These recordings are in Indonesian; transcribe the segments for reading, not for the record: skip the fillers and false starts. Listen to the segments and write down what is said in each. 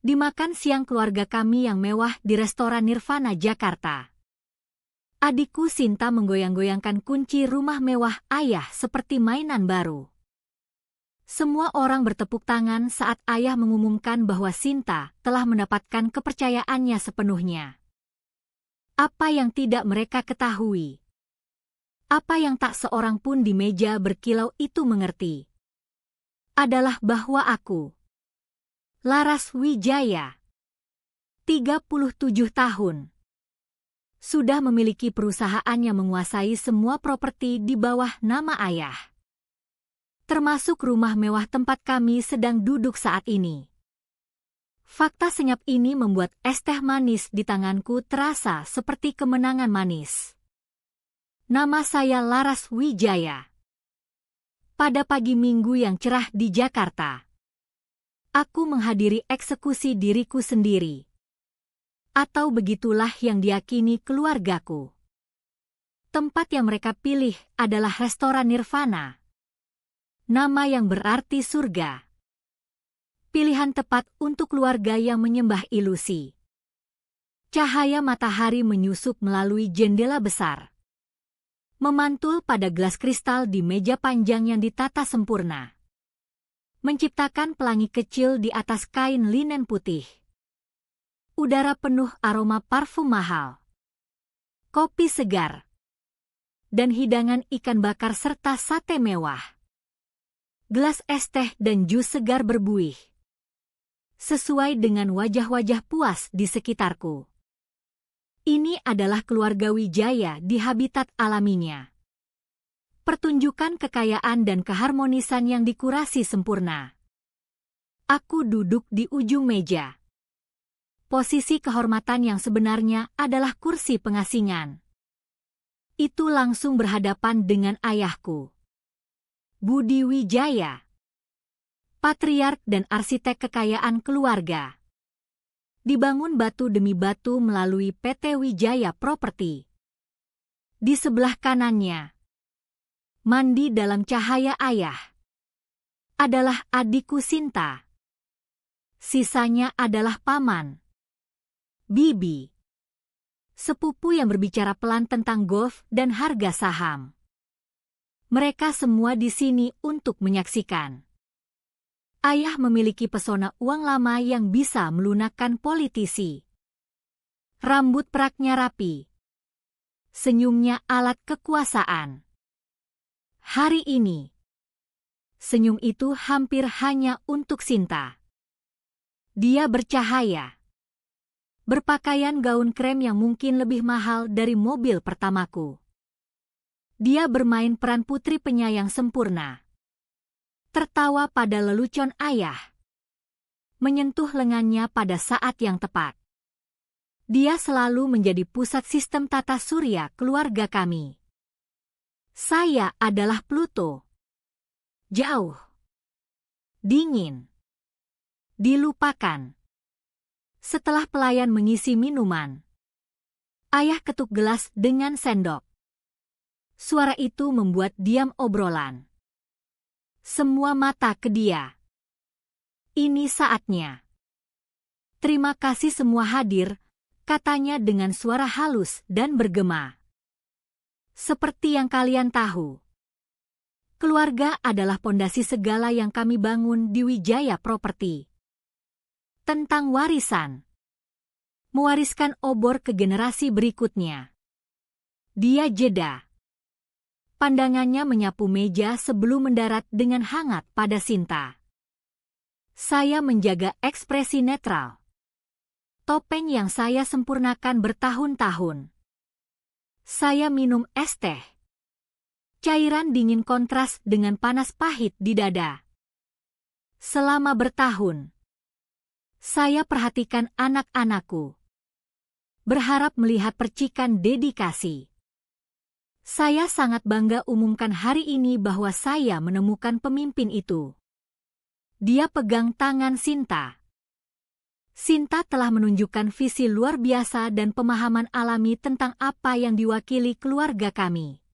Dimakan siang keluarga kami yang mewah di restoran Nirvana, Jakarta. Adikku Sinta menggoyang-goyangkan kunci rumah mewah ayah seperti mainan baru. Semua orang bertepuk tangan saat ayah mengumumkan bahwa Sinta telah mendapatkan kepercayaannya sepenuhnya. Apa yang tidak mereka ketahui? Apa yang tak seorang pun di meja berkilau itu mengerti? Adalah bahwa aku, Laras Wijaya, 37 tahun, sudah memiliki perusahaan yang menguasai semua properti di bawah nama ayah. Termasuk rumah mewah tempat kami sedang duduk saat ini. Fakta senyap ini membuat es teh manis di tanganku terasa seperti kemenangan manis. Nama saya Laras Wijaya. Pada pagi Minggu yang cerah di Jakarta, aku menghadiri eksekusi diriku sendiri. Atau begitulah yang diyakini keluargaku. Tempat yang mereka pilih adalah restoran Nirvana. Nama yang berarti surga. Pilihan tepat untuk keluarga yang menyembah ilusi. Cahaya matahari menyusup melalui jendela besar, memantul pada gelas kristal di meja panjang yang ditata sempurna, menciptakan pelangi kecil di atas kain linen putih. Udara penuh aroma parfum mahal, kopi segar, dan hidangan ikan bakar serta sate mewah. Gelas es teh dan jus segar berbuih, sesuai dengan wajah-wajah puas di sekitarku. Ini adalah keluarga Wijaya di habitat alaminya. Pertunjukan kekayaan dan keharmonisan yang dikurasi sempurna. Aku duduk di ujung meja. Posisi kehormatan yang sebenarnya adalah kursi pengasingan. Itu langsung berhadapan dengan ayahku, Budi Wijaya, patriark dan arsitek kekayaan keluarga. Dibangun batu demi batu melalui PT Wijaya Property. Di sebelah kanannya, mandi dalam cahaya ayah, adalah adikku Sinta. Sisanya adalah paman, bibi, sepupu yang berbicara pelan tentang golf dan harga saham. Mereka semua di sini untuk menyaksikan. Ayah memiliki pesona uang lama yang bisa melunakkan politisi. Rambut peraknya rapi. Senyumnya alat kekuasaan. Hari ini, senyum itu hampir hanya untuk Sinta. Dia bercahaya. Berpakaian gaun krem yang mungkin lebih mahal dari mobil pertamaku. Dia bermain peran putri penyayang sempurna. Tertawa pada lelucon ayah. Menyentuh lengannya pada saat yang tepat. Dia selalu menjadi pusat sistem tata surya keluarga kami. Saya adalah Pluto. Jauh. Dingin. Dilupakan. Setelah pelayan mengisi minuman, ayah ketuk gelas dengan sendok. Suara itu membuat diam obrolan. Semua mata ke dia. Ini saatnya. Terima kasih semua hadir, katanya dengan suara halus dan bergema. Seperti yang kalian tahu, keluarga adalah pondasi segala yang kami bangun di Wijaya Property. Tentang warisan. Mewariskan obor ke generasi berikutnya. Dia jeda. Pandangannya menyapu meja sebelum mendarat dengan hangat pada Sinta. Saya menjaga ekspresi netral. Topeng yang saya sempurnakan bertahun-tahun. Saya minum es teh. Cairan dingin kontras dengan panas pahit di dada. Selama bertahun, saya perhatikan anak-anakku. Berharap melihat percikan dedikasi. Saya sangat bangga umumkan hari ini bahwa saya menemukan pemimpin itu. Dia pegang tangan Sinta. Sinta telah menunjukkan visi luar biasa dan pemahaman alami tentang apa yang diwakili keluarga kami.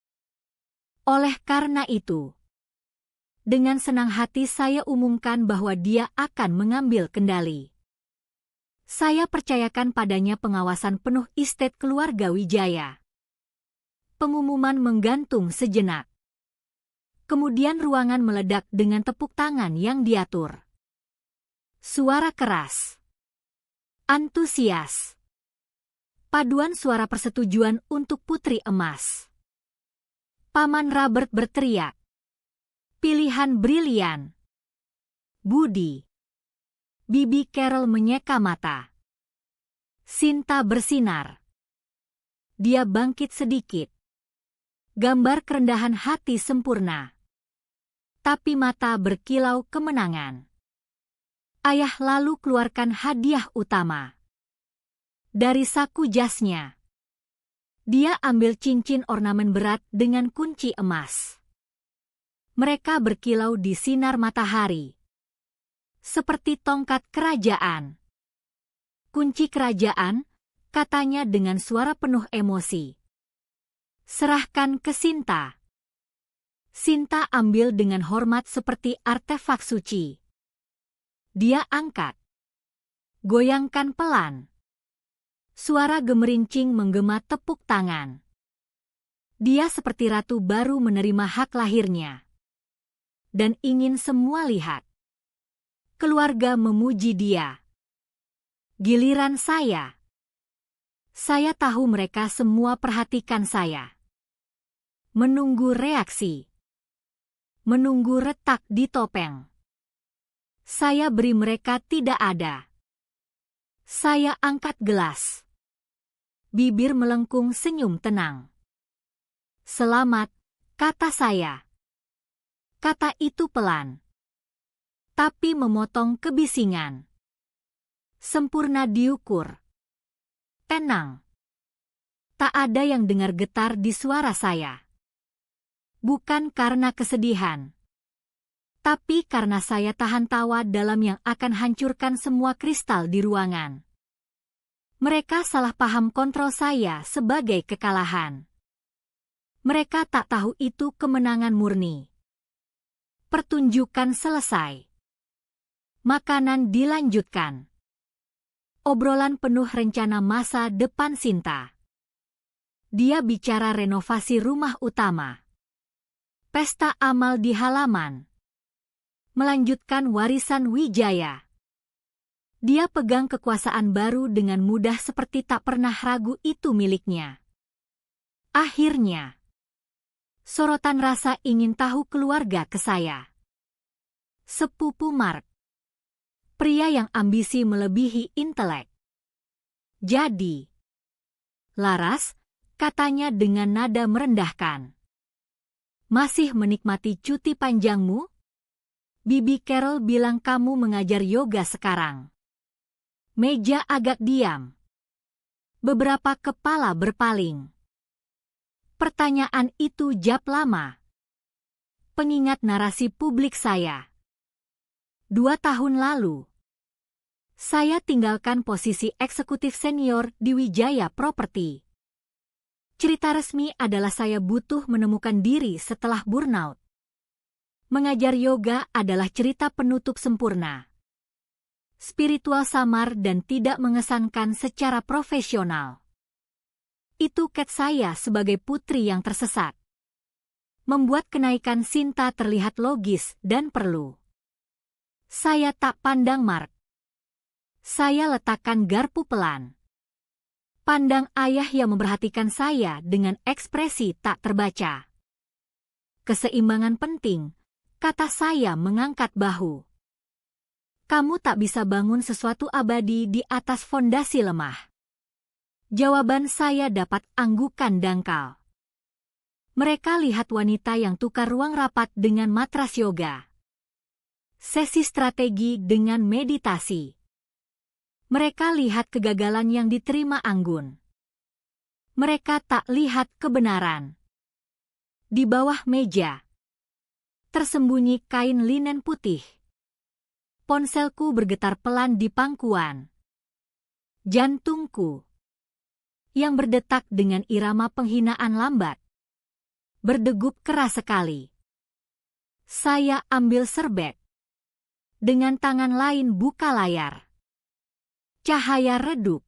Oleh karena itu, dengan senang hati saya umumkan bahwa dia akan mengambil kendali. Saya percayakan padanya pengawasan penuh estate keluarga Wijaya. Pengumuman menggantung sejenak. Kemudian ruangan meledak dengan tepuk tangan yang diatur. Suara keras. Antusias. Paduan suara persetujuan untuk Putri Emas. Paman Robert berteriak. Pilihan brilian. Budi. Bibi Carol menyeka mata. Sinta bersinar. Dia bangkit sedikit. Gambar kerendahan hati sempurna. Tapi mata berkilau kemenangan. Ayah lalu keluarkan hadiah utama. Dari saku jasnya. Dia ambil cincin ornamen berat dengan kunci emas. Mereka berkilau di sinar matahari. Seperti tongkat kerajaan. Kunci kerajaan, katanya dengan suara penuh emosi. Serahkan ke Sinta. Sinta ambil dengan hormat seperti artefak suci. Dia angkat. Goyangkan pelan. Suara gemerincing menggema tepuk tangan. Dia seperti ratu baru menerima hak lahirnya. Dan ingin semua lihat. Keluarga memuji dia. Giliran saya. Saya tahu mereka semua perhatikan saya. Menunggu reaksi. Menunggu retak di topeng. Saya beri mereka tidak ada. Saya angkat gelas. Bibir melengkung senyum tenang. Selamat, kata saya. Kata itu pelan. Tapi memotong kebisingan. Sempurna diukur. Tenang. Tak ada yang dengar getar di suara saya. Bukan karena kesedihan. Tapi karena saya tahan tawa dalam yang akan hancurkan semua kristal di ruangan. Mereka salah paham kontrol saya sebagai kekalahan. Mereka tak tahu itu kemenangan murni. Pertunjukan selesai. Makanan dilanjutkan. Obrolan penuh rencana masa depan Sinta. Dia bicara renovasi rumah utama. Pesta amal di halaman. Melanjutkan warisan Wijaya. Dia pegang kekuasaan baru dengan mudah seperti tak pernah ragu itu miliknya. Akhirnya, sorotan rasa ingin tahu keluarga ke saya. Sepupu Mark. Pria yang ambisi melebihi intelek. Jadi, Laras, katanya dengan nada merendahkan. Masih menikmati cuti panjangmu? Bibi Carol bilang kamu mengajar yoga sekarang. Meja agak diam. Beberapa kepala berpaling. Pertanyaan itu jap lama. Pengingat narasi publik saya. 2 tahun lalu, saya tinggalkan posisi eksekutif senior di Wijaya Property. Cerita resmi adalah saya butuh menemukan diri setelah burnout. Mengajar yoga adalah cerita penutup sempurna. Spiritual samar dan tidak mengesankan secara profesional. Itu cat saya sebagai putri yang tersesat. Membuat kenaikan Sinta terlihat logis dan perlu. Saya tak pandang Mark. Saya letakkan garpu pelan. Pandang ayah yang memperhatikan saya dengan ekspresi tak terbaca. Keseimbangan penting, kata saya mengangkat bahu. Kamu tak bisa bangun sesuatu abadi di atas fondasi lemah. Jawaban saya dapat anggukan dangkal. Mereka lihat wanita yang tukar ruang rapat dengan matras yoga. Sesi strategi dengan meditasi. Mereka lihat kegagalan yang diterima anggun. Mereka tak lihat kebenaran. Di bawah meja, tersembunyi kain linen putih. Ponselku bergetar pelan di pangkuan. Jantungku, yang berdetak dengan irama penghinaan lambat, berdegup keras sekali. Saya ambil serbet. Dengan tangan lain buka layar. Cahaya redup.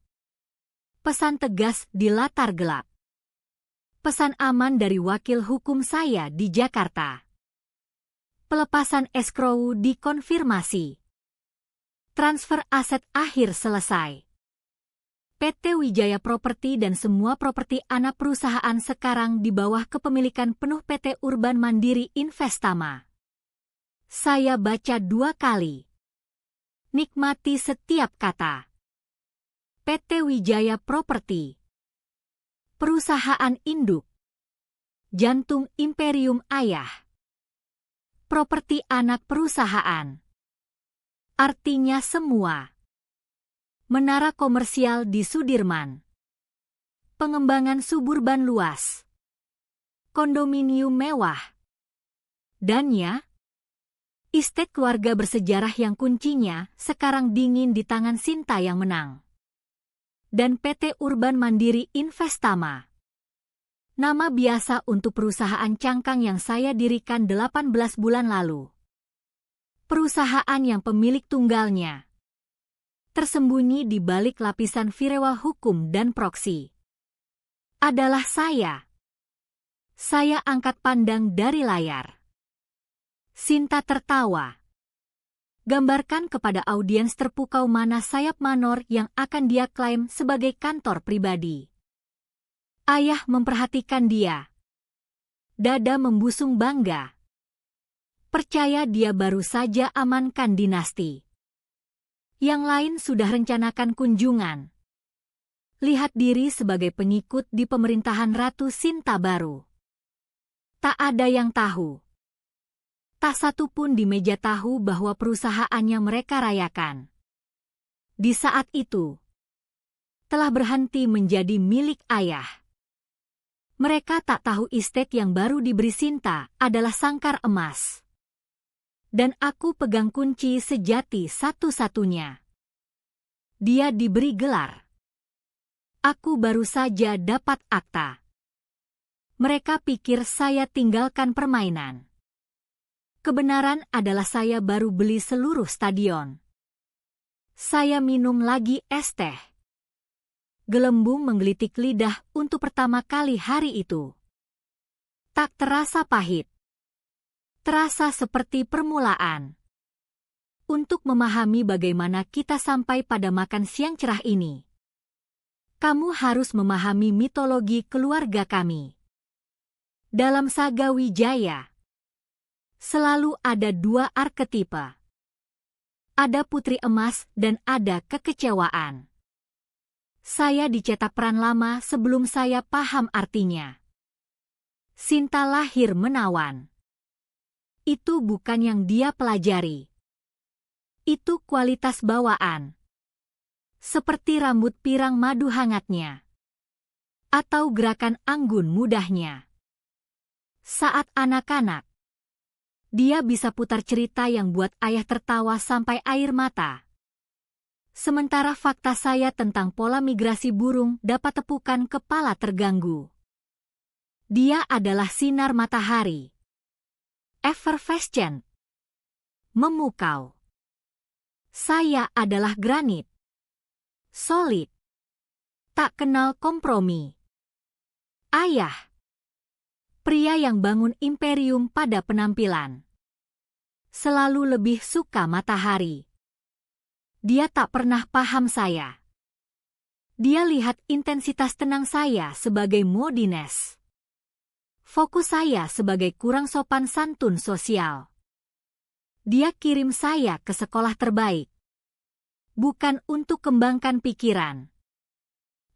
Pesan tegas di latar gelap. Pesan aman dari wakil hukum saya di Jakarta. Pelepasan escrow dikonfirmasi. Transfer aset akhir selesai. PT Wijaya Property dan semua properti anak perusahaan sekarang di bawah kepemilikan penuh PT Urban Mandiri Investama. Saya baca 2 kali. Nikmati setiap kata. PT Wijaya Property. Perusahaan induk. Jantung imperium ayah. Properti anak perusahaan. Artinya semua. Menara komersial di Sudirman. Pengembangan suburban luas. Kondominium mewah. Dan ya, estate keluarga bersejarah yang kuncinya sekarang dingin di tangan Sinta yang menang. Dan PT Urban Mandiri Investama. Nama biasa untuk perusahaan cangkang yang saya dirikan 18 bulan lalu. Perusahaan yang pemilik tunggalnya tersembunyi di balik lapisan firewall hukum dan proksi adalah saya. Saya angkat pandang dari layar. Sinta tertawa. Gambarkan kepada audiens terpukau mana sayap manor yang akan dia klaim sebagai kantor pribadi. Ayah memperhatikan dia. Dada membusung bangga. Percaya dia baru saja amankan dinasti. Yang lain sudah rencanakan kunjungan. Lihat diri sebagai pengikut di pemerintahan Ratu Sinta baru. Tak ada yang tahu. Tak satu pun di meja tahu bahwa perusahaannya mereka rayakan. Di saat itu, telah berhenti menjadi milik ayah. Mereka tak tahu estate yang baru diberi Sinta adalah sangkar emas. Dan aku pegang kunci sejati satu-satunya. Dia diberi gelar. Aku baru saja dapat akta. Mereka pikir saya tinggalkan permainan. Kebenaran adalah saya baru beli seluruh stadion. Saya minum lagi es teh. Gelembung menggelitik lidah untuk pertama kali hari itu. Tak terasa pahit. Terasa seperti permulaan. Untuk memahami bagaimana kita sampai pada makan siang cerah ini, kamu harus memahami mitologi keluarga kami. Dalam saga Wijaya, selalu ada 2 arketipe. Ada putri emas dan ada kekecewaan. Saya dicetak peran lama sebelum saya paham artinya. Sinta lahir menawan. Itu bukan yang dia pelajari. Itu kualitas bawaan. Seperti rambut pirang madu hangatnya. Atau gerakan anggun mudahnya. Saat anak-anak, dia bisa putar cerita yang buat ayah tertawa sampai air mata. Sementara fakta saya tentang pola migrasi burung dapat tepukan kepala terganggu. Dia adalah sinar matahari. Effervescent. Memukau. Saya adalah granit. Solid. Tak kenal kompromi. Ayah. Pria yang bangun imperium pada penampilan. Selalu lebih suka matahari. Dia tak pernah paham saya. Dia lihat intensitas tenang saya sebagai moodiness. Fokus saya sebagai kurang sopan santun sosial. Dia kirim saya ke sekolah terbaik. Bukan untuk kembangkan pikiran.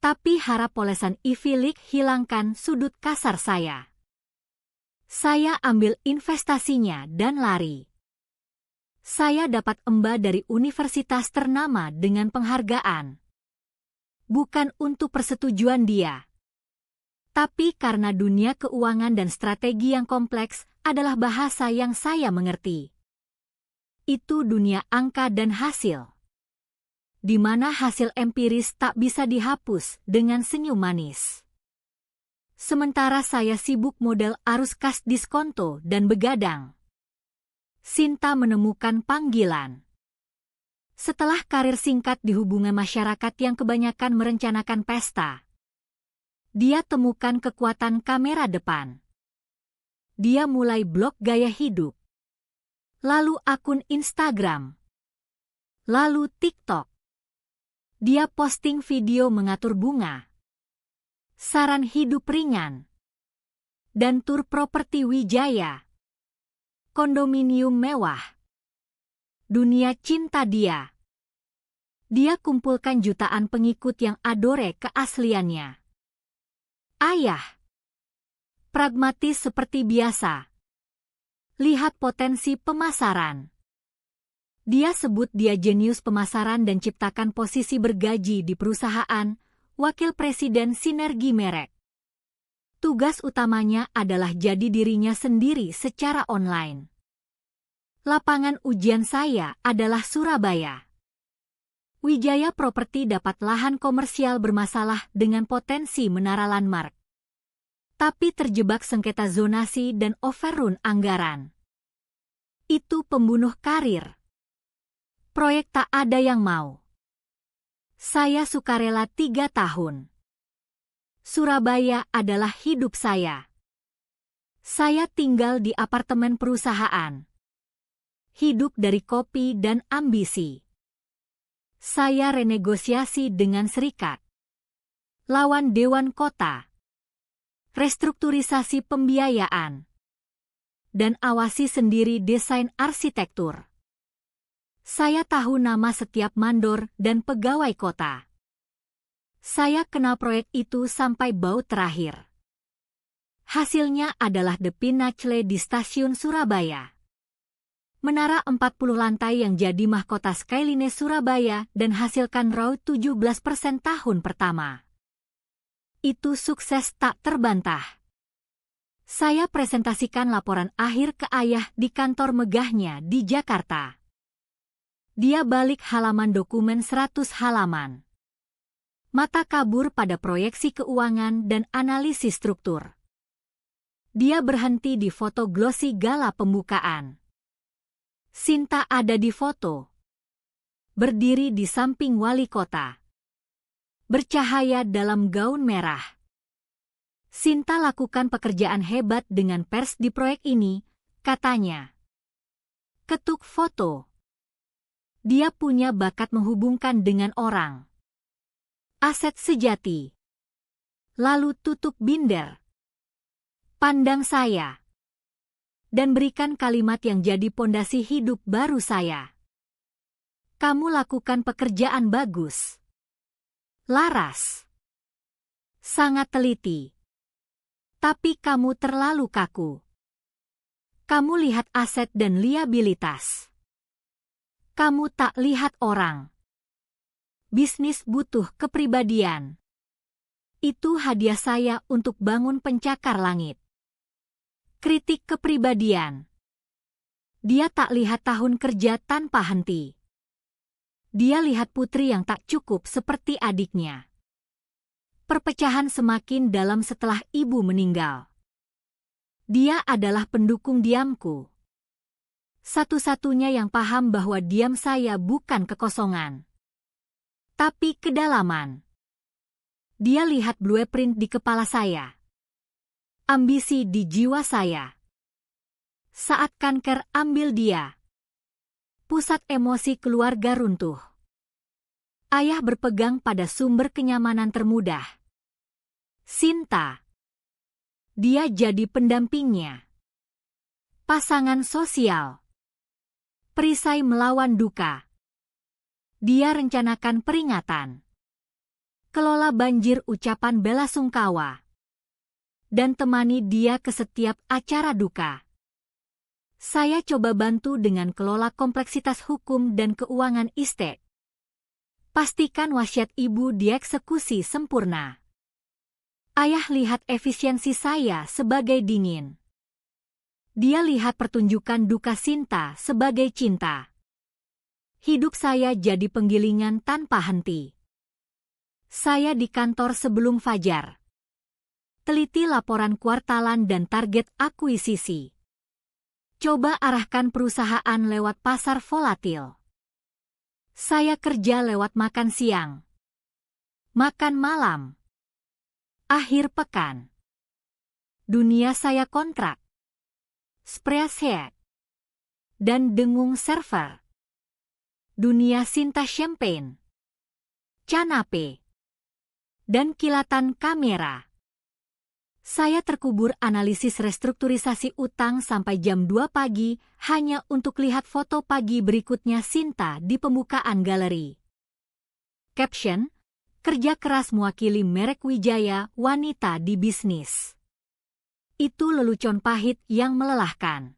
Tapi harap polesan Ivy League hilangkan sudut kasar saya. Saya ambil investasinya dan lari. Saya dapat emba dari universitas ternama dengan penghargaan. Bukan untuk persetujuan dia. Tapi karena dunia keuangan dan strategi yang kompleks adalah bahasa yang saya mengerti. Itu dunia angka dan hasil. Di mana hasil empiris tak bisa dihapus dengan senyum manis. Sementara saya sibuk model arus kas diskonto dan begadang. Sinta menemukan panggilan. Setelah karir singkat di hubungan masyarakat yang kebanyakan merencanakan pesta, dia temukan kekuatan kamera depan. Dia mulai blog gaya hidup, lalu akun Instagram, lalu TikTok. Dia posting video mengatur bunga, saran hidup ringan, dan tur properti Wijaya, kondominium mewah. Dunia cinta dia. Dia kumpulkan jutaan pengikut yang adore keasliannya. Ayah. Pragmatis seperti biasa. Lihat potensi pemasaran. Dia sebut dia jenius pemasaran dan ciptakan posisi bergaji di perusahaan, wakil presiden sinergi merek. Tugas utamanya adalah jadi dirinya sendiri secara online. Lapangan ujian saya adalah Surabaya. Wijaya Property dapat lahan komersial bermasalah dengan potensi menara landmark. Tapi terjebak sengketa zonasi dan overrun anggaran. Itu pembunuh karir. Proyek tak ada yang mau. Saya sukarela 3 tahun. Surabaya adalah hidup saya. Saya tinggal di apartemen perusahaan. Hidup dari kopi dan ambisi. Saya renegosiasi dengan serikat. Lawan Dewan Kota. Restrukturisasi pembiayaan. Dan awasi sendiri desain arsitektur. Saya tahu nama setiap mandor dan pegawai kota. Saya kenal proyek itu sampai baut terakhir. Hasilnya adalah The Pinnacle di stasiun Surabaya. Menara 40 lantai yang jadi mahkota Skyline Surabaya dan hasilkan ROI 17% tahun pertama. Itu sukses tak terbantah. Saya presentasikan laporan akhir ke ayah di kantor megahnya di Jakarta. Dia balik halaman dokumen 100 halaman. Mata kabur pada proyeksi keuangan dan analisis struktur. Dia berhenti di foto glossy gala pembukaan. Sinta ada di foto. Berdiri di samping wali kota. Bercahaya dalam gaun merah. Sinta lakukan pekerjaan hebat dengan pers di proyek ini, katanya. Ketuk foto. Dia punya bakat menghubungkan dengan orang. Aset sejati. Lalu tutup binder. Pandang saya. Dan berikan kalimat yang jadi pondasi hidup baru saya. Kamu lakukan pekerjaan bagus. Laras. Sangat teliti. Tapi kamu terlalu kaku. Kamu lihat aset dan liabilitas. Kamu tak lihat orang. Bisnis butuh kepribadian. Itu hadiah saya untuk bangun pencakar langit. Kritik kepribadian. Dia tak lihat tahun kerja tanpa henti. Dia lihat putri yang tak cukup seperti adiknya. Perpecahan semakin dalam setelah ibu meninggal. Dia adalah pendukung diamku. Satu-satunya yang paham bahwa diam saya bukan kekosongan, tapi kedalaman. Dia lihat blueprint di kepala saya. Ambisi di jiwa saya. Saat kanker ambil dia. Pusat emosi keluarga runtuh. Ayah berpegang pada sumber kenyamanan termudah. Sinta. Dia jadi pendampingnya. Pasangan sosial. Perisai melawan duka. Dia rencanakan peringatan. Kelola banjir ucapan bela sungkawa. Dan temani dia ke setiap acara duka. Saya coba bantu dengan kelola kompleksitas hukum dan keuangan estate. Pastikan wasiat ibu dieksekusi sempurna. Ayah lihat efisiensi saya sebagai dingin. Dia lihat pertunjukan duka Sinta sebagai cinta. Hidup saya jadi penggilingan tanpa henti. Saya di kantor sebelum fajar. Teliti laporan kuartalan dan target akuisisi. Coba arahkan perusahaan lewat pasar volatil. Saya kerja lewat makan siang, makan malam, akhir pekan. Dunia saya kontrak, spreadsheet, dan dengung server. Dunia Sinta champagne, canape, dan kilatan kamera. Saya terkubur analisis restrukturisasi utang sampai jam 2 pagi hanya untuk lihat foto pagi berikutnya Sinta di pembukaan galeri. Caption, kerja keras mewakili merek Wijaya wanita di bisnis. Itu lelucon pahit yang melelahkan.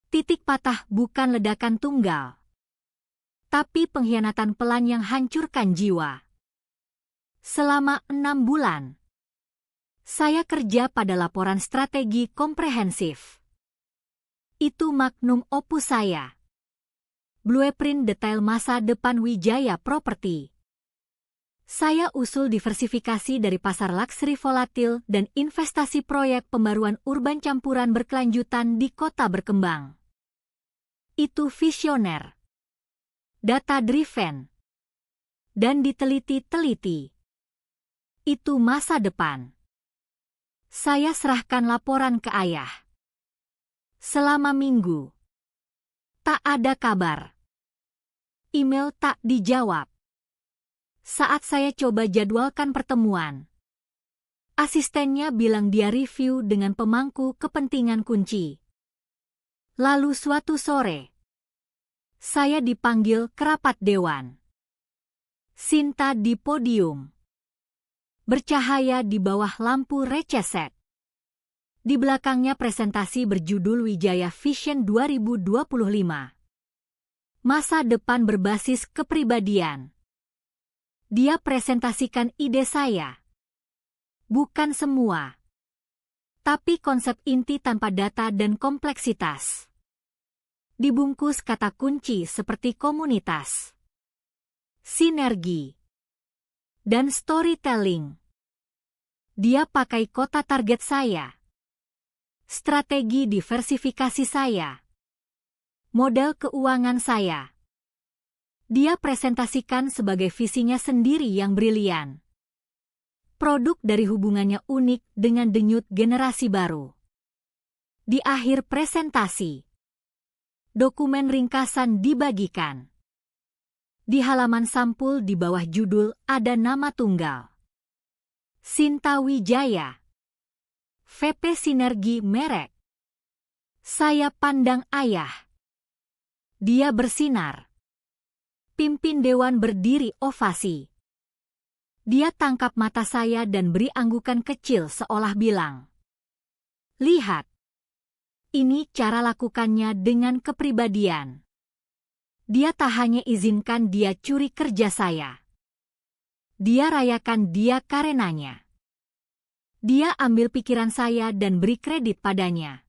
Titik patah bukan ledakan tunggal, tapi pengkhianatan pelan yang hancurkan jiwa. Selama 6 bulan, saya kerja pada laporan strategi komprehensif. Itu magnum opus saya. Blueprint detail masa depan Wijaya Property. Saya usul diversifikasi dari pasar luxury volatil dan investasi proyek pembaruan urban campuran berkelanjutan di kota berkembang. Itu visioner, data-driven, dan diteliti-teliti. Itu masa depan. Saya serahkan laporan ke ayah. Selama minggu, tak ada kabar. Email tak dijawab. Saat saya coba jadwalkan pertemuan, asistennya bilang dia review dengan pemangku kepentingan kunci. Lalu suatu sore, saya dipanggil ke rapat dewan. Sinta di podium, bercahaya di bawah lampu receset. Di belakangnya presentasi berjudul Wijaya Vision 2025. Masa depan berbasis kepribadian. Dia presentasikan ide saya. Bukan semua, tapi konsep inti tanpa data dan kompleksitas. Dibungkus kata kunci seperti komunitas, sinergi, dan storytelling. Dia pakai kota target saya, strategi diversifikasi saya, model keuangan saya. Dia presentasikan sebagai visinya sendiri yang brilian. Produk dari hubungannya unik dengan denyut generasi baru. Di akhir presentasi, dokumen ringkasan dibagikan. Di halaman sampul di bawah judul ada nama tunggal, Sinta Wijaya, VP Sinergi Merek. Saya pandang ayah. Dia bersinar. Pimpin dewan berdiri ovasi. Dia tangkap mata saya dan beri anggukan kecil seolah bilang, "Lihat, ini cara lakukannya dengan kepribadian." Dia tak hanya izinkan dia curi kerja saya. Dia rayakan dia karenanya. Dia ambil pikiran saya dan beri kredit padanya.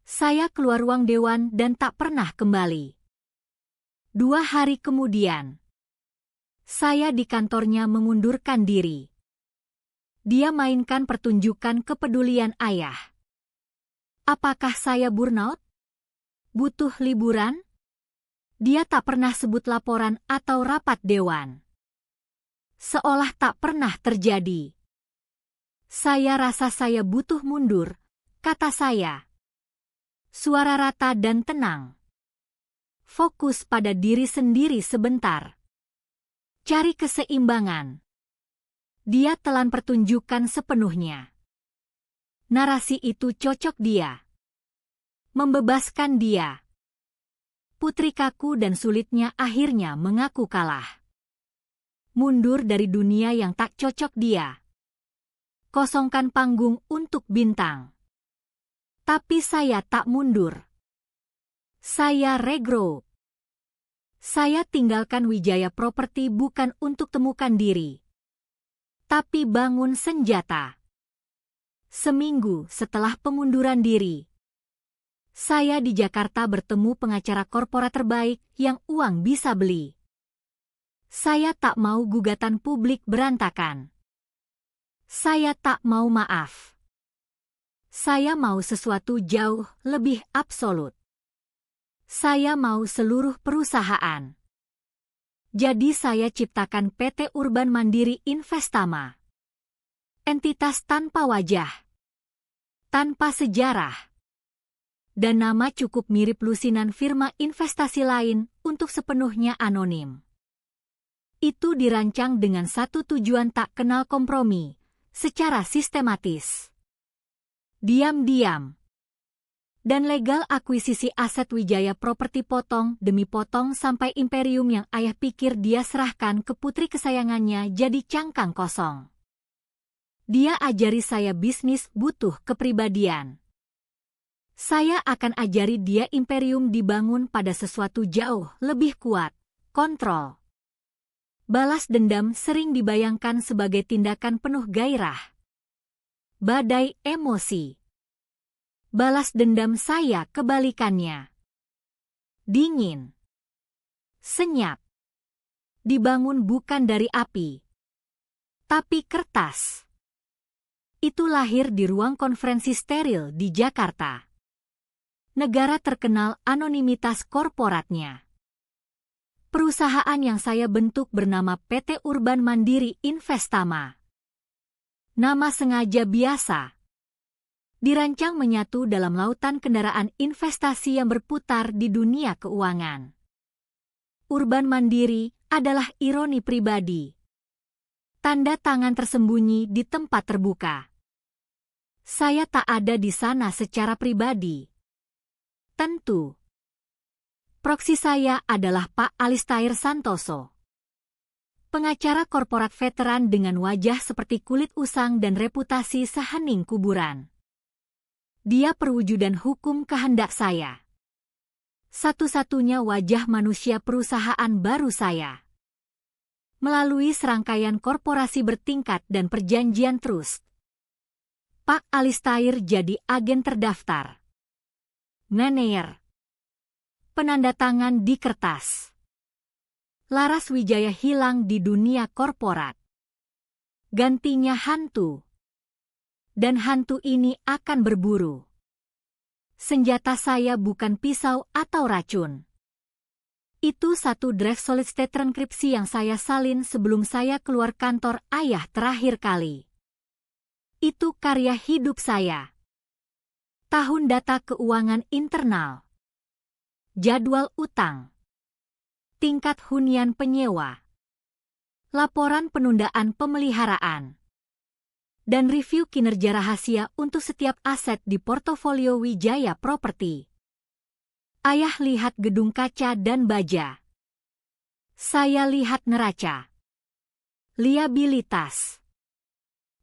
Saya keluar ruang dewan dan tak pernah kembali. 2 hari kemudian, saya di kantornya mengundurkan diri. Dia mainkan pertunjukan kepedulian ayah. Apakah saya burnout? Butuh liburan? Dia tak pernah sebut laporan atau rapat dewan. Seolah tak pernah terjadi. Saya rasa saya butuh mundur, kata saya. Suara rata dan tenang. Fokus pada diri sendiri sebentar. Cari keseimbangan. Dia telan pertunjukan sepenuhnya. Narasi itu cocok dia. Membebaskan dia. Putri kaku dan sulitnya akhirnya mengaku kalah. Mundur dari dunia yang tak cocok dia. Kosongkan panggung untuk bintang. Tapi saya tak mundur. Saya regrow. Saya tinggalkan Wijaya Property bukan untuk temukan diri, tapi bangun senjata. Seminggu setelah pengunduran diri, saya di Jakarta bertemu pengacara korporat terbaik yang uang bisa beli. Saya tak mau gugatan publik berantakan. Saya tak mau maaf. Saya mau sesuatu jauh lebih absolut. Saya mau seluruh perusahaan Jadi saya ciptakan PT Urban Mandiri Investama. Entitas tanpa wajah, tanpa sejarah, dan nama cukup mirip lusinan firma investasi lain untuk sepenuhnya anonim. Itu dirancang dengan satu tujuan tak kenal kompromi, secara sistematis, diam-diam, dan legal akuisisi aset Wijaya Property potong demi potong sampai imperium yang ayah pikir dia serahkan ke putri kesayangannya jadi cangkang kosong. Dia ajari saya bisnis butuh kepribadian. Saya akan ajari dia imperium dibangun pada sesuatu jauh lebih kuat, kontrol. Balas dendam sering dibayangkan sebagai tindakan penuh gairah. Badai emosi. Balas dendam saya kebalikannya. Dingin. Senyap. Dibangun bukan dari api, tapi kertas. Itu lahir di ruang konferensi steril di Jakarta. Negara terkenal anonimitas korporatnya. Perusahaan yang saya bentuk bernama PT Urban Mandiri Investama. Nama sengaja biasa. Dirancang menyatu dalam lautan kendaraan investasi yang berputar di dunia keuangan. Urban Mandiri adalah ironi pribadi. Tanda tangan tersembunyi di tempat terbuka. Saya tak ada di sana secara pribadi. Tentu. Proksi saya adalah Pak Alistair Santoso. Pengacara korporat veteran dengan wajah seperti kulit usang dan reputasi sehening kuburan. Dia perwujudan hukum kehendak saya. Satu-satunya wajah manusia perusahaan baru saya. Melalui serangkaian korporasi bertingkat dan perjanjian trust, Pak Alistair jadi agen terdaftar. Manajer. Penanda tangan di kertas. Laras Wijaya hilang di dunia korporat. Gantinya hantu. Dan hantu ini akan berburu. Senjata saya bukan pisau atau racun. Itu satu draft solid state transkripsi yang saya salin sebelum saya keluar kantor ayah terakhir kali. Itu karya hidup saya. Tahun data keuangan internal. Jadwal utang. Tingkat hunian penyewa. Laporan penundaan pemeliharaan. Dan review kinerja rahasia untuk setiap aset di portofolio Wijaya Property. Ayah lihat gedung kaca dan baja. Saya lihat neraca. Liabilitas.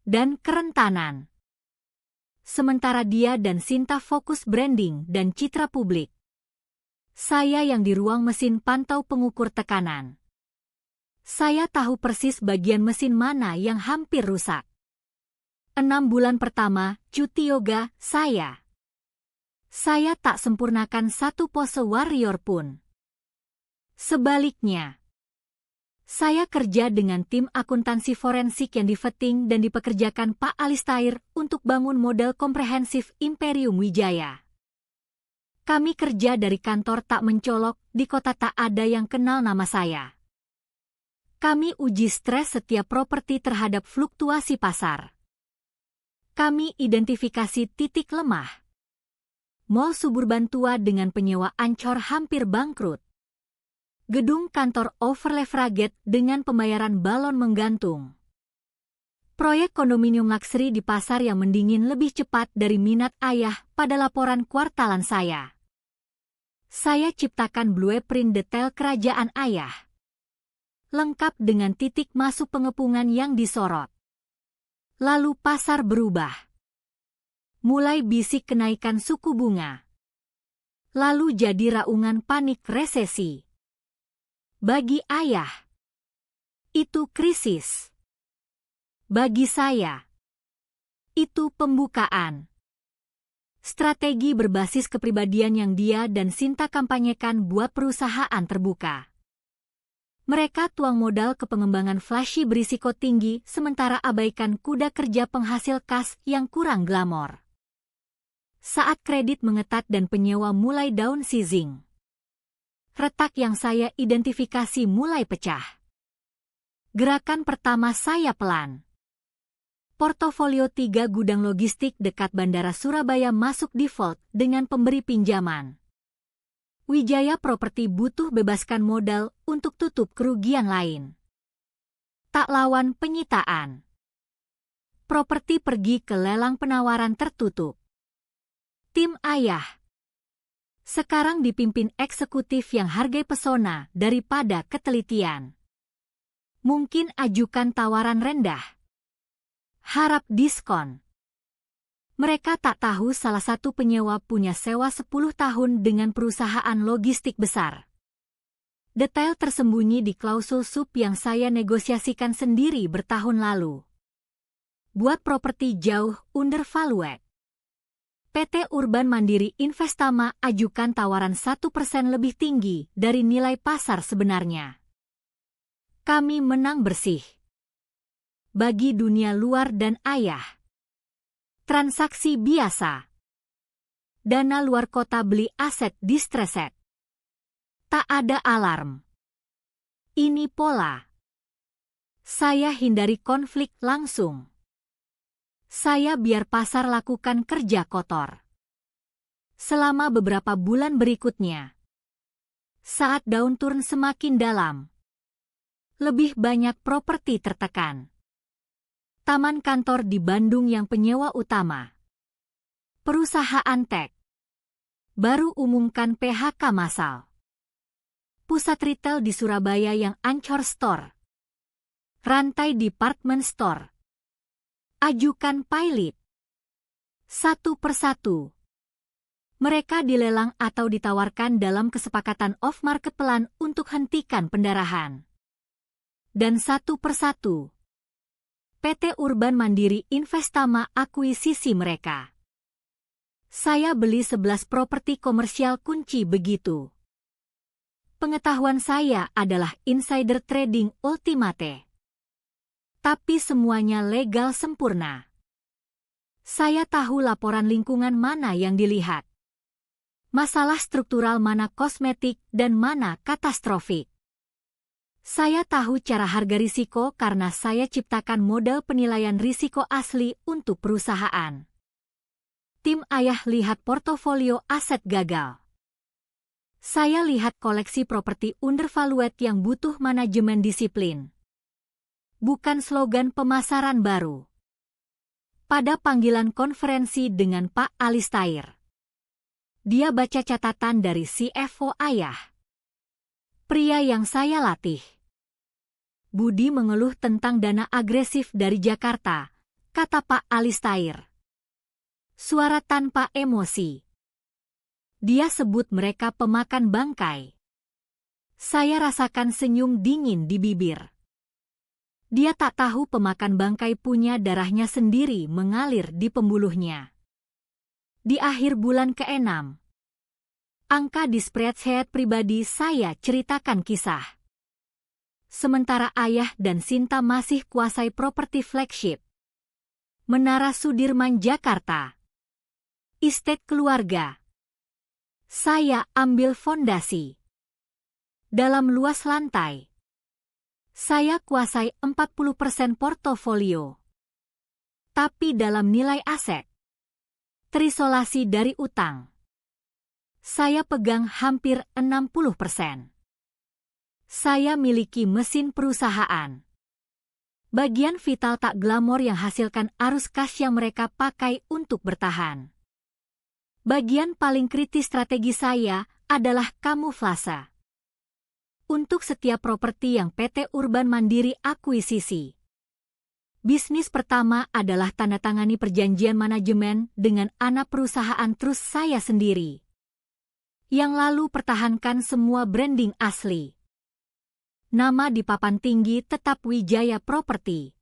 Dan kerentanan. Sementara dia dan Sinta fokus branding dan citra publik. Saya yang di ruang mesin pantau pengukur tekanan. Saya tahu persis bagian mesin mana yang hampir rusak. 6 bulan pertama, cuti yoga, saya tak sempurnakan satu pose warrior pun. Sebaliknya, saya kerja dengan tim akuntansi forensik yang diveting dan dipekerjakan Pak Alistair untuk bangun model komprehensif Imperium Wijaya. Kami kerja dari kantor tak mencolok, di kota tak ada yang kenal nama saya. Kami uji stres setiap properti terhadap fluktuasi pasar. Kami identifikasi titik lemah. Mall suburban tua dengan penyewa ancor hampir bangkrut. Gedung kantor overleveraged dengan pembayaran balon menggantung. Proyek kondominium luxury di pasar yang mendingin lebih cepat dari minat ayah pada laporan kuartalan saya. Saya ciptakan blueprint detail kerajaan ayah. Lengkap dengan titik masuk pengepungan yang disorot. Lalu pasar berubah. Mulai bisik kenaikan suku bunga. Lalu jadi raungan panik resesi. Bagi ayah, itu krisis. Bagi saya, itu pembukaan. Strategi berbasis kepribadian yang dia dan Sinta kampanyekan buat perusahaan terbuka. Mereka tuang modal ke pengembangan flashy berisiko tinggi sementara abaikan kuda kerja penghasil kas yang kurang glamor. Saat kredit mengetat dan penyewa mulai downsizing, retak yang saya identifikasi mulai pecah. Gerakan pertama saya pelan. Portofolio 3 gudang logistik dekat Bandara Surabaya masuk default dengan pemberi pinjaman. Wijaya Property butuh bebaskan modal untuk tutup kerugian lain. Tak lawan penyitaan. Properti pergi ke lelang penawaran tertutup. Tim Ayah sekarang dipimpin eksekutif yang hargai pesona daripada ketelitian. Mungkin ajukan tawaran rendah. Harap diskon. Mereka tak tahu salah satu penyewa punya sewa 10 tahun dengan perusahaan logistik besar. Detail tersembunyi di klausul sub yang saya negosiasikan sendiri bertahun lalu. Buat properti jauh undervalued. PT Urban Mandiri Investama ajukan tawaran 1% lebih tinggi dari nilai pasar sebenarnya. Kami menang bersih. Bagi dunia luar dan ayah. Transaksi biasa. Dana luar kota beli aset distressed. Tak ada alarm. Ini pola. Saya hindari konflik langsung. Saya biar pasar lakukan kerja kotor. Selama beberapa bulan berikutnya. Saat downturn semakin dalam. Lebih banyak properti tertekan. Taman kantor di Bandung yang penyewa utama. Perusahaan tech. Baru umumkan PHK massal. Pusat retail di Surabaya yang ancur store. Rantai department store. Ajukan pilot. Satu persatu. Mereka dilelang atau ditawarkan dalam kesepakatan off-market pelan untuk hentikan pendarahan. Dan satu persatu. PT Urban Mandiri Investama akuisisi mereka. Saya beli 11 properti komersial kunci begitu. Pengetahuan saya adalah insider trading ultimate. Tapi semuanya legal sempurna. Saya tahu laporan lingkungan mana yang dilihat. Masalah struktural mana kosmetik dan mana katastrofik. Saya tahu cara harga risiko karena saya ciptakan model penilaian risiko asli untuk perusahaan. Tim Ayah lihat portofolio aset gagal. Saya lihat koleksi properti undervalued yang butuh manajemen disiplin. Bukan slogan pemasaran baru. Pada panggilan konferensi dengan Pak Alistair. Dia baca catatan dari CFO Ayah. Pria yang saya latih. Budi mengeluh tentang dana agresif dari Jakarta, kata Pak Alistair. Suara tanpa emosi. Dia sebut mereka pemakan bangkai. Saya rasakan senyum dingin di bibir. Dia tak tahu pemakan bangkai punya darahnya sendiri mengalir di pembuluhnya. Di akhir bulan ke-6. Angka di spreadsheet pribadi saya ceritakan kisah. Sementara Ayah dan Sinta masih kuasai properti flagship. Menara Sudirman Jakarta. Estate keluarga. Saya ambil fondasi. Dalam luas lantai. Saya kuasai 40% portofolio. Tapi dalam nilai aset. Terisolasi dari utang. Saya pegang hampir 60%. Saya miliki mesin perusahaan. Bagian vital tak glamor yang hasilkan arus kas yang mereka pakai untuk bertahan. Bagian paling kritis strategi saya adalah kamuflase. Untuk setiap properti yang PT Urban Mandiri akuisisi. Bisnis pertama adalah tanda tangani perjanjian manajemen dengan anak perusahaan terus saya sendiri. Yang lalu pertahankan semua branding asli. Nama di papan tinggi tetap Wijaya Property.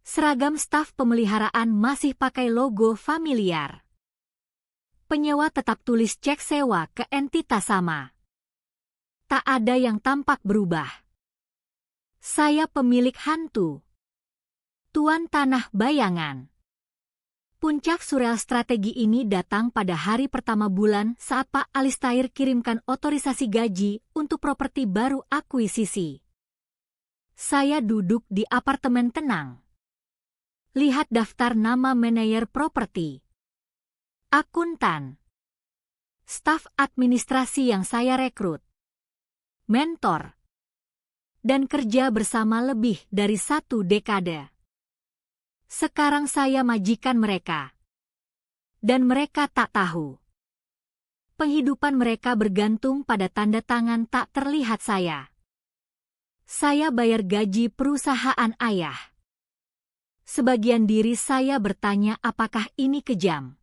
Seragam staf pemeliharaan masih pakai logo familiar. Penyewa tetap tulis cek sewa ke entitas sama. Tak ada yang tampak berubah. Saya pemilik hantu. Tuan tanah bayangan. Puncak surreal strategi ini datang pada hari pertama bulan saat Pak Alistair kirimkan otorisasi gaji untuk properti baru akuisisi. Saya duduk di apartemen tenang. Lihat daftar nama manajer properti, akuntan, staf administrasi yang saya rekrut, mentor, dan kerja bersama lebih dari 1 dekade. Sekarang saya majikan mereka. Dan mereka tak tahu. Penghidupan mereka bergantung pada tanda tangan tak terlihat saya. Saya bayar gaji perusahaan ayah. Sebagian diri saya bertanya apakah ini kejam.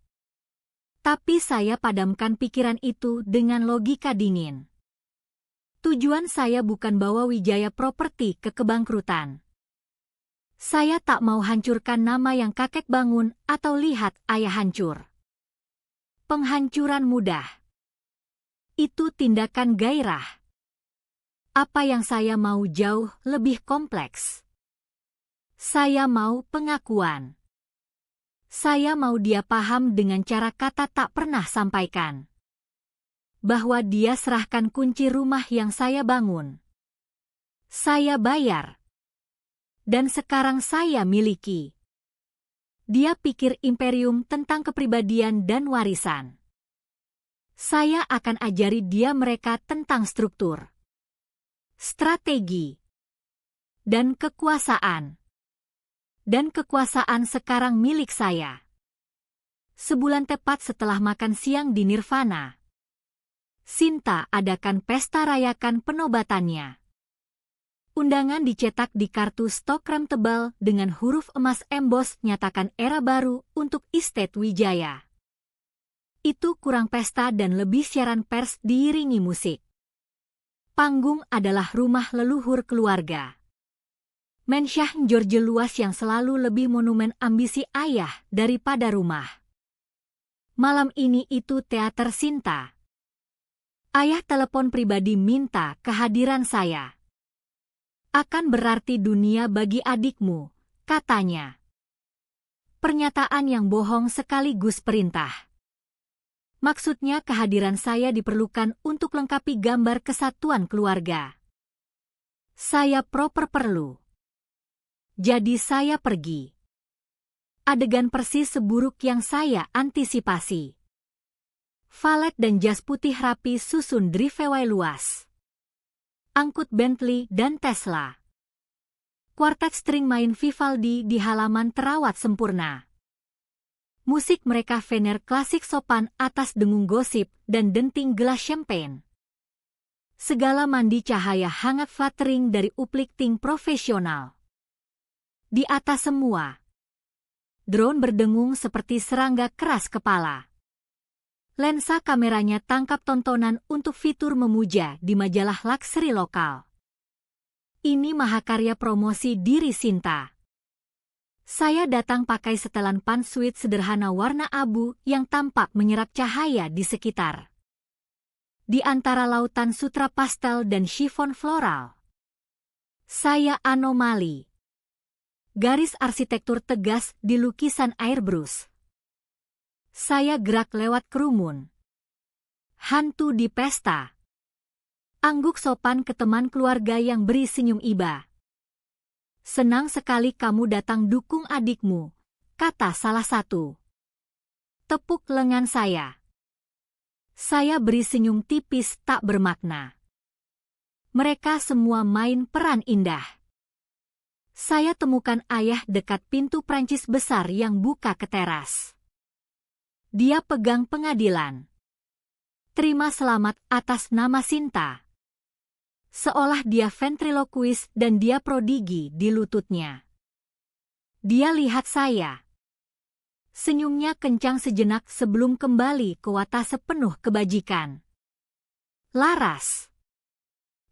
Tapi saya padamkan pikiran itu dengan logika dingin. Tujuan saya bukan bawa Wijaya Property ke kebangkrutan. Saya tak mau hancurkan nama yang kakek bangun atau lihat ayah hancur. Penghancuran mudah. Itu tindakan gairah. Apa yang saya mau jauh lebih kompleks. Saya mau pengakuan. Saya mau dia paham dengan cara kata tak pernah sampaikan. Bahwa dia serahkan kunci rumah yang saya bangun. Saya bayar. Dan sekarang saya miliki. Dia pikir imperium tentang kepribadian dan warisan. Saya akan ajari dia mereka tentang struktur, strategi, dan kekuasaan. Dan kekuasaan sekarang milik saya. Sebulan tepat setelah makan siang di Nirvana, Sinta adakan pesta rayakan penobatannya. Undangan dicetak di kartu stok krem tebal dengan huruf emas emboss nyatakan era baru untuk Estate Wijaya. Itu kurang pesta dan lebih siaran pers diiringi musik. Panggung adalah rumah leluhur keluarga. Mensyah George luas yang selalu lebih monumen ambisi ayah daripada rumah. Malam ini itu teater Sinta. Ayah telepon pribadi minta kehadiran saya. Akan berarti dunia bagi adikmu, katanya. Pernyataan yang bohong sekaligus perintah. Maksudnya kehadiran saya diperlukan untuk lengkapi gambar kesatuan keluarga. Saya proper perlu. Jadi saya pergi. Adegan persis seburuk yang saya antisipasi. Valet dan jas putih rapi susun driveway luas. Angkut Bentley dan Tesla. Kuartet string main Vivaldi di halaman terawat sempurna. Musik mereka vener klasik sopan atas dengung gosip dan denting gelas champagne. Segala mandi cahaya hangat fluttering dari uplifting profesional. Di atas semua, drone berdengung seperti serangga keras kepala. Lensa kameranya tangkap tontonan untuk fitur memuja di majalah luxury lokal. Ini mahakarya promosi diri Sinta. Saya datang pakai setelan pantsuit sederhana warna abu yang tampak menyerap cahaya di sekitar. Di antara lautan sutra pastel dan chiffon floral. Saya anomali. Garis arsitektur tegas di lukisan airbrush. Saya gerak lewat kerumun. Hantu di pesta. Angguk sopan ke teman keluarga yang beri senyum iba. Senang sekali kamu datang dukung adikmu, kata salah satu. Tepuk lengan saya. Saya beri senyum tipis tak bermakna. Mereka semua main peran indah. Saya temukan ayah dekat pintu Prancis besar yang buka ke teras. Dia pegang pengadilan. Terima selamat atas nama Sinta. Seolah dia ventriloquist dan dia prodigi di lututnya. Dia lihat saya. Senyumnya kencang sejenak sebelum kembali ke watak sepenuh kebajikan. Laras.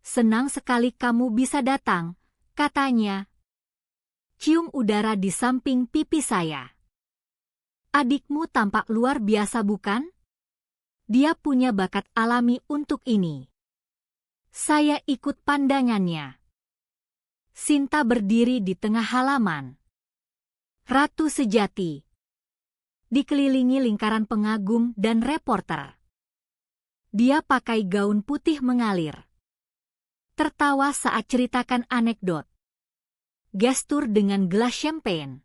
Senang sekali kamu bisa datang, katanya. Cium udara di samping pipi saya. Adikmu tampak luar biasa bukan? Dia punya bakat alami untuk ini. Saya ikut pandangannya. Sinta berdiri di tengah halaman. Ratu sejati. dikelilingi lingkaran pengagum dan reporter. Dia pakai gaun putih mengalir. Tertawa saat ceritakan anekdot. Gestur dengan gelas champagne.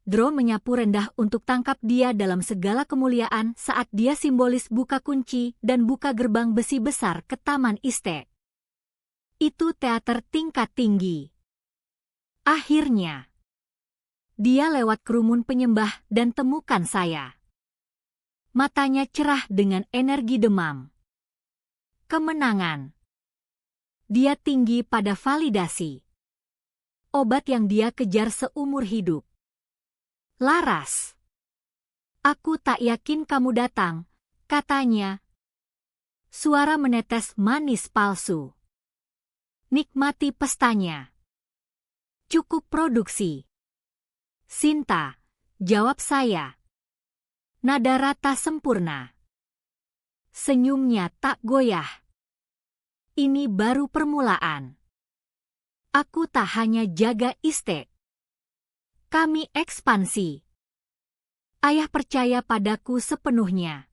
Drone menyapu rendah untuk tangkap dia dalam segala kemuliaan saat dia simbolis buka kunci dan buka gerbang besi besar ke Taman Iste. Itu teater tingkat tinggi. Akhirnya, dia lewat kerumun penyembah dan temukan saya. Matanya cerah dengan energi demam. Kemenangan. Dia tinggi pada validasi. Obat yang dia kejar seumur hidup. Laras. Aku tak yakin kamu datang, katanya. Suara menetes manis palsu. Nikmati pestanya. Cukup produksi. Sinta, jawab saya. Nada rata sempurna. Senyumnya tak goyah. Ini baru permulaan. Aku tak hanya jaga Iste. Kami ekspansi. Ayah percaya padaku sepenuhnya.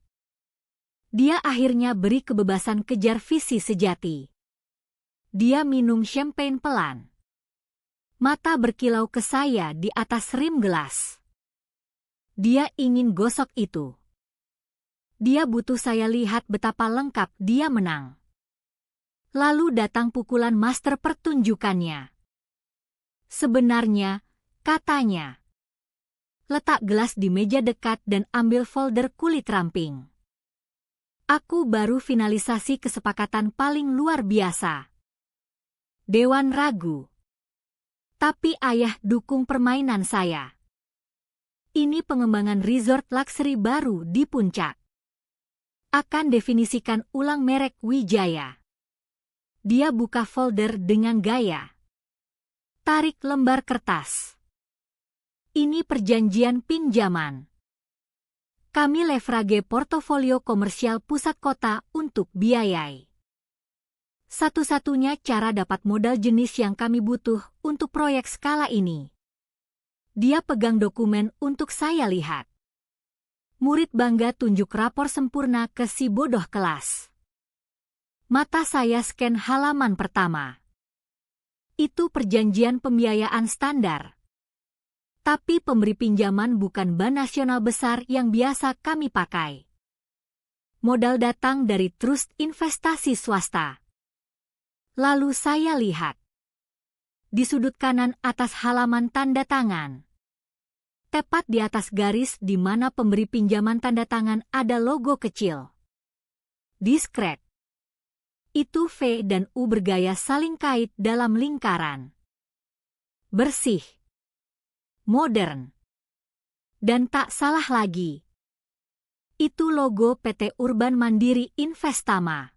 Dia akhirnya beri kebebasan kejar visi sejati. Dia minum champagne pelan. Mata berkilau ke saya di atas rim gelas. Dia ingin gosok itu. Dia butuh saya lihat betapa lengkap dia menang. Lalu datang pukulan master pertunjukannya. Sebenarnya, katanya. Letak gelas di meja dekat dan ambil folder kulit ramping. Aku baru finalisasi kesepakatan paling luar biasa. Dewan ragu. Tapi ayah dukung permainan saya. Ini pengembangan resort luxury baru di puncak. Akan definisikan ulang merek Wijaya. Dia buka folder dengan gaya. Tarik lembar kertas. Ini perjanjian pinjaman. Kami leverage portofolio komersial pusat kota untuk biayai. Satu-satunya cara dapat modal jenis yang kami butuh untuk proyek skala ini. Dia pegang dokumen untuk saya lihat. Murid bangga tunjuk rapor sempurna ke si bodoh kelas. Mata saya scan halaman pertama. Itu perjanjian pembiayaan standar. Tapi pemberi pinjaman bukan bank nasional besar yang biasa kami pakai. Modal datang dari trust investasi swasta. Lalu saya lihat. Di sudut kanan atas halaman tanda tangan. Tepat di atas garis di mana pemberi pinjaman tanda tangan ada logo kecil. Diskret. Itu V dan U bergaya saling kait dalam lingkaran. Bersih. Modern. Dan tak salah lagi. Itu logo PT Urban Mandiri Investama.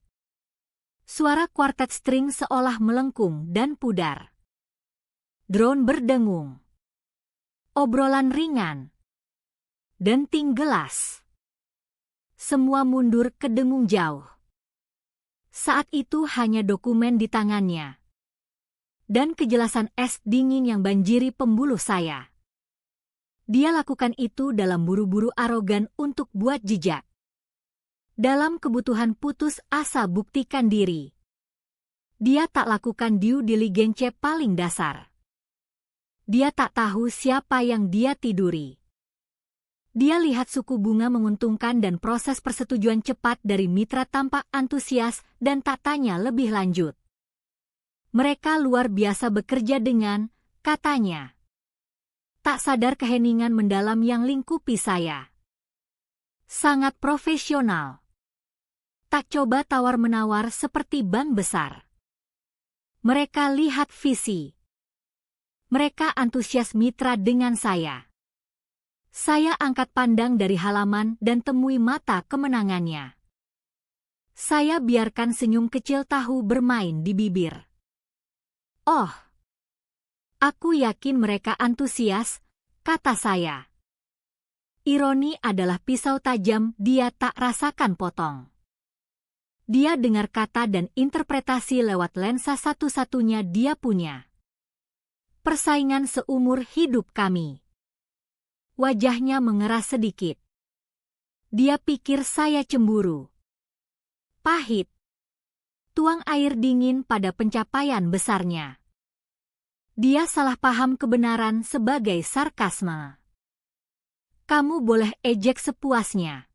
Suara kuartet string seolah melengkung dan pudar. Drone berdengung. Obrolan ringan. Denting gelas. Semua mundur ke dengung jauh. Saat itu hanya dokumen di tangannya. Dan kejelasan es dingin yang banjiri pembuluh saya. Dia lakukan itu dalam buru-buru arogan untuk buat jejak. Dalam kebutuhan putus asa buktikan diri. Dia tak lakukan due diligence paling dasar. Dia tak tahu siapa yang dia tiduri. Dia lihat suku bunga menguntungkan dan proses persetujuan cepat dari mitra tampak antusias dan tak tanya lebih lanjut. Mereka luar biasa bekerja dengan, katanya. Tak sadar keheningan mendalam yang lingkupi saya. Sangat profesional. Tak coba tawar-menawar seperti bank besar. Mereka lihat visi. Mereka antusias mitra dengan saya. Saya angkat pandang dari halaman dan temui mata kemenangannya. Saya biarkan senyum kecil tahu bermain di bibir. Oh, aku yakin mereka antusias, kata saya. Ironi adalah pisau tajam dia tak rasakan potong. Dia dengar kata dan interpretasi lewat lensa satu-satunya dia punya. Persaingan seumur hidup kami. Wajahnya mengeras sedikit. Dia pikir saya cemburu. Pahit. Tuang air dingin pada pencapaian besarnya. Dia salah paham kebenaran sebagai sarkasme. Kamu boleh ejek sepuasnya.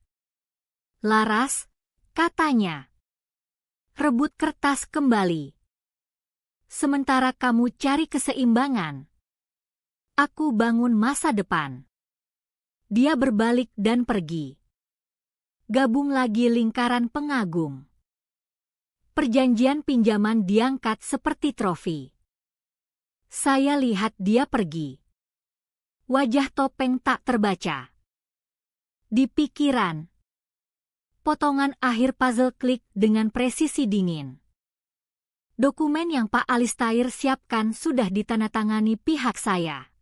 Laras, katanya. Rebut kertas kembali. Sementara kamu cari keseimbangan, aku bangun masa depan. Dia berbalik dan pergi. Gabung lagi lingkaran pengagum. Perjanjian pinjaman diangkat seperti trofi. Saya lihat dia pergi. Wajah Topeng tak terbaca. Di pikiran, potongan akhir puzzle klik dengan presisi dingin. Dokumen yang Pak Alistair siapkan sudah ditandatangani pihak saya.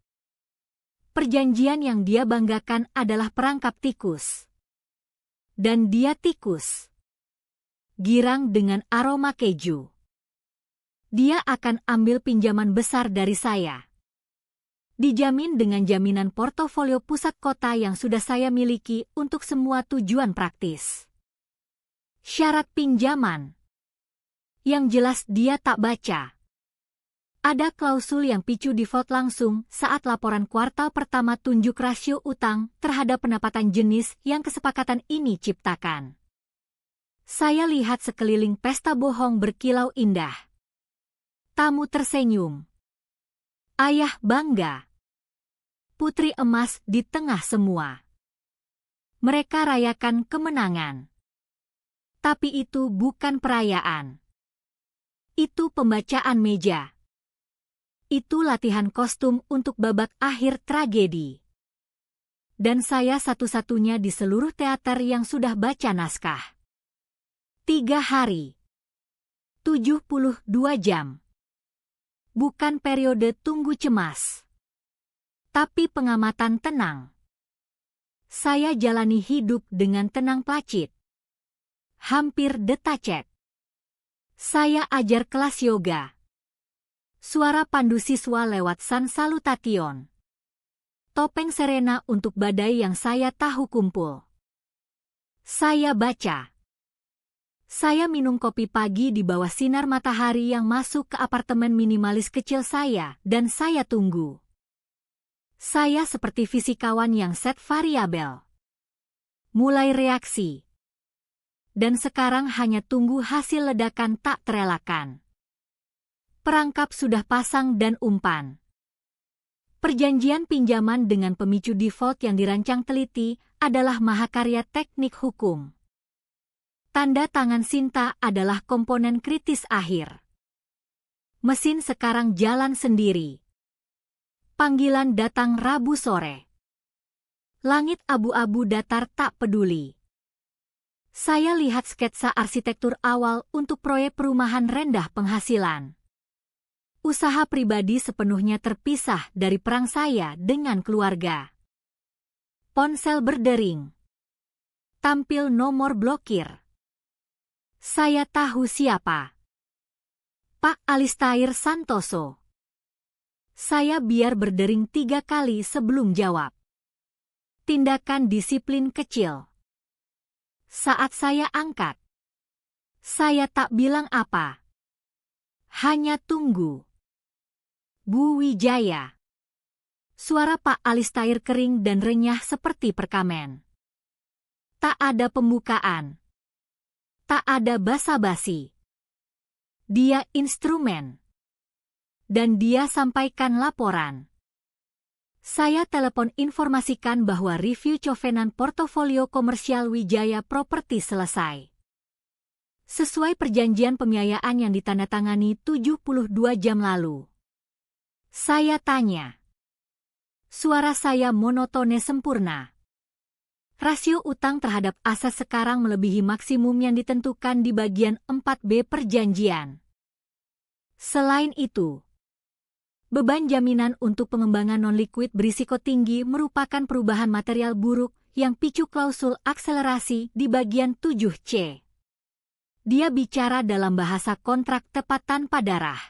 Perjanjian yang dia banggakan adalah perangkap tikus. Dan dia tikus. Girang dengan aroma keju. Dia akan ambil pinjaman besar dari saya. Dijamin dengan jaminan portofolio pusat kota yang sudah saya miliki untuk semua tujuan praktis. Syarat pinjaman. Yang jelas dia tak baca. Ada klausul yang picu default langsung saat laporan kuartal pertama tunjuk rasio utang terhadap pendapatan jenis yang kesepakatan ini ciptakan. Saya lihat sekeliling pesta bohong berkilau indah. Tamu tersenyum. Ayah bangga. Putri emas di tengah semua. Mereka rayakan kemenangan. Tapi itu bukan perayaan. Itu pembacaan meja. Itu latihan kostum untuk babak akhir tragedi. Dan saya satu-satunya di seluruh teater yang sudah baca naskah. 3 hari. 72 jam. Bukan periode tunggu cemas. Tapi pengamatan tenang. Saya jalani hidup dengan tenang placid. Hampir detached. Saya ajar kelas yoga. Suara pandu siswa lewat San Salutation. Topeng Serena untuk badai yang saya tahu kumpul. Saya baca. Saya minum kopi pagi di bawah sinar matahari yang masuk ke apartemen minimalis kecil saya dan saya tunggu. Saya seperti fisikawan yang set variabel. Mulai reaksi. Dan sekarang hanya tunggu hasil ledakan tak terelakkan. Perangkap sudah pasang dan umpan. Perjanjian pinjaman dengan pemicu default yang dirancang teliti adalah mahakarya teknik hukum. Tanda tangan Sinta adalah komponen kritis akhir. Mesin sekarang jalan sendiri. Panggilan datang Rabu sore. Langit abu-abu datar tak peduli. Saya lihat sketsa arsitektur awal untuk proyek perumahan rendah penghasilan. Usaha pribadi sepenuhnya terpisah dari perang saya dengan keluarga. Ponsel berdering. Tampil nomor blokir. Saya tahu siapa. Pak Alistair Santoso. Saya biar berdering 3 kali sebelum jawab. Tindakan disiplin kecil. Saat saya angkat, saya tak bilang apa. Hanya tunggu. Bu Wijaya. Suara Pak Alistair kering dan renyah seperti perkamen. Tak ada pembukaan. Tak ada basa-basi. Dia instrumen. Dan dia sampaikan laporan. Saya telepon informasikan bahwa review covenan portofolio komersial Wijaya Property selesai. Sesuai perjanjian pembiayaan yang ditandatangani 72 jam lalu. Saya tanya. Suara saya monotone sempurna. Rasio utang terhadap aset sekarang melebihi maksimum yang ditentukan di bagian 4B perjanjian. Selain itu, beban jaminan untuk pengembangan non-liquid berisiko tinggi merupakan perubahan material buruk yang picu klausul akselerasi di bagian 7C. Dia bicara dalam bahasa kontrak tepat tanpa darah.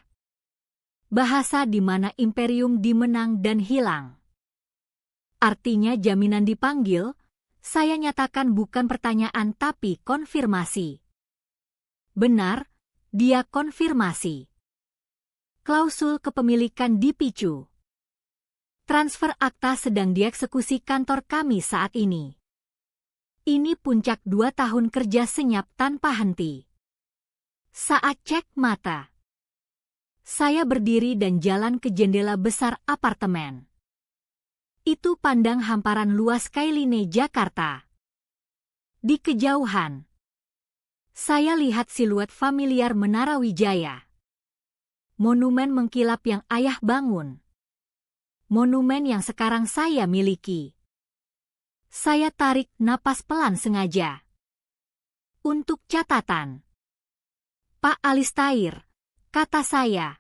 Bahasa di mana imperium dimenang dan hilang. Artinya jaminan dipanggil, saya nyatakan bukan pertanyaan tapi konfirmasi. Benar, dia konfirmasi. Klausul kepemilikan dipicu. Transfer akta sedang dieksekusi kantor kami saat ini. Ini puncak 2 tahun kerja senyap tanpa henti. Saat cek mata, saya berdiri dan jalan ke jendela besar apartemen. Itu pandang hamparan luas Skyline Jakarta. Di kejauhan, saya lihat siluet familiar Menara Wijaya. Monumen mengkilap yang ayah bangun. Monumen yang sekarang saya miliki. Saya tarik napas pelan sengaja. Untuk catatan. Pak Alistair, kata saya.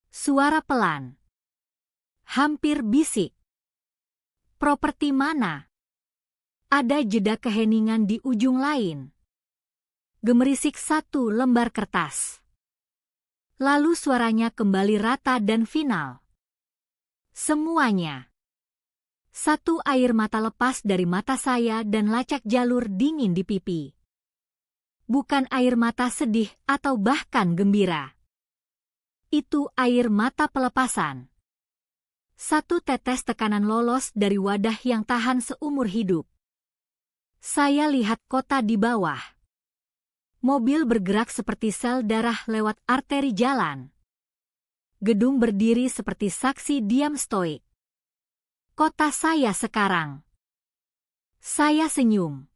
Suara pelan. Hampir bisik. Properti mana? Ada jeda keheningan di ujung lain. Gemerisik 1 lembar kertas. Lalu suaranya kembali rata dan final. Semuanya. 1 air mata lepas dari mata saya dan lacak jalur dingin di pipi. Bukan air mata sedih atau bahkan gembira. Itu air mata pelepasan. 1 tetes tekanan lolos dari wadah yang tahan seumur hidup. Saya lihat kota di bawah. Mobil bergerak seperti sel darah lewat arteri jalan. Gedung berdiri seperti saksi diam stoik. Kota saya sekarang. Saya senyum.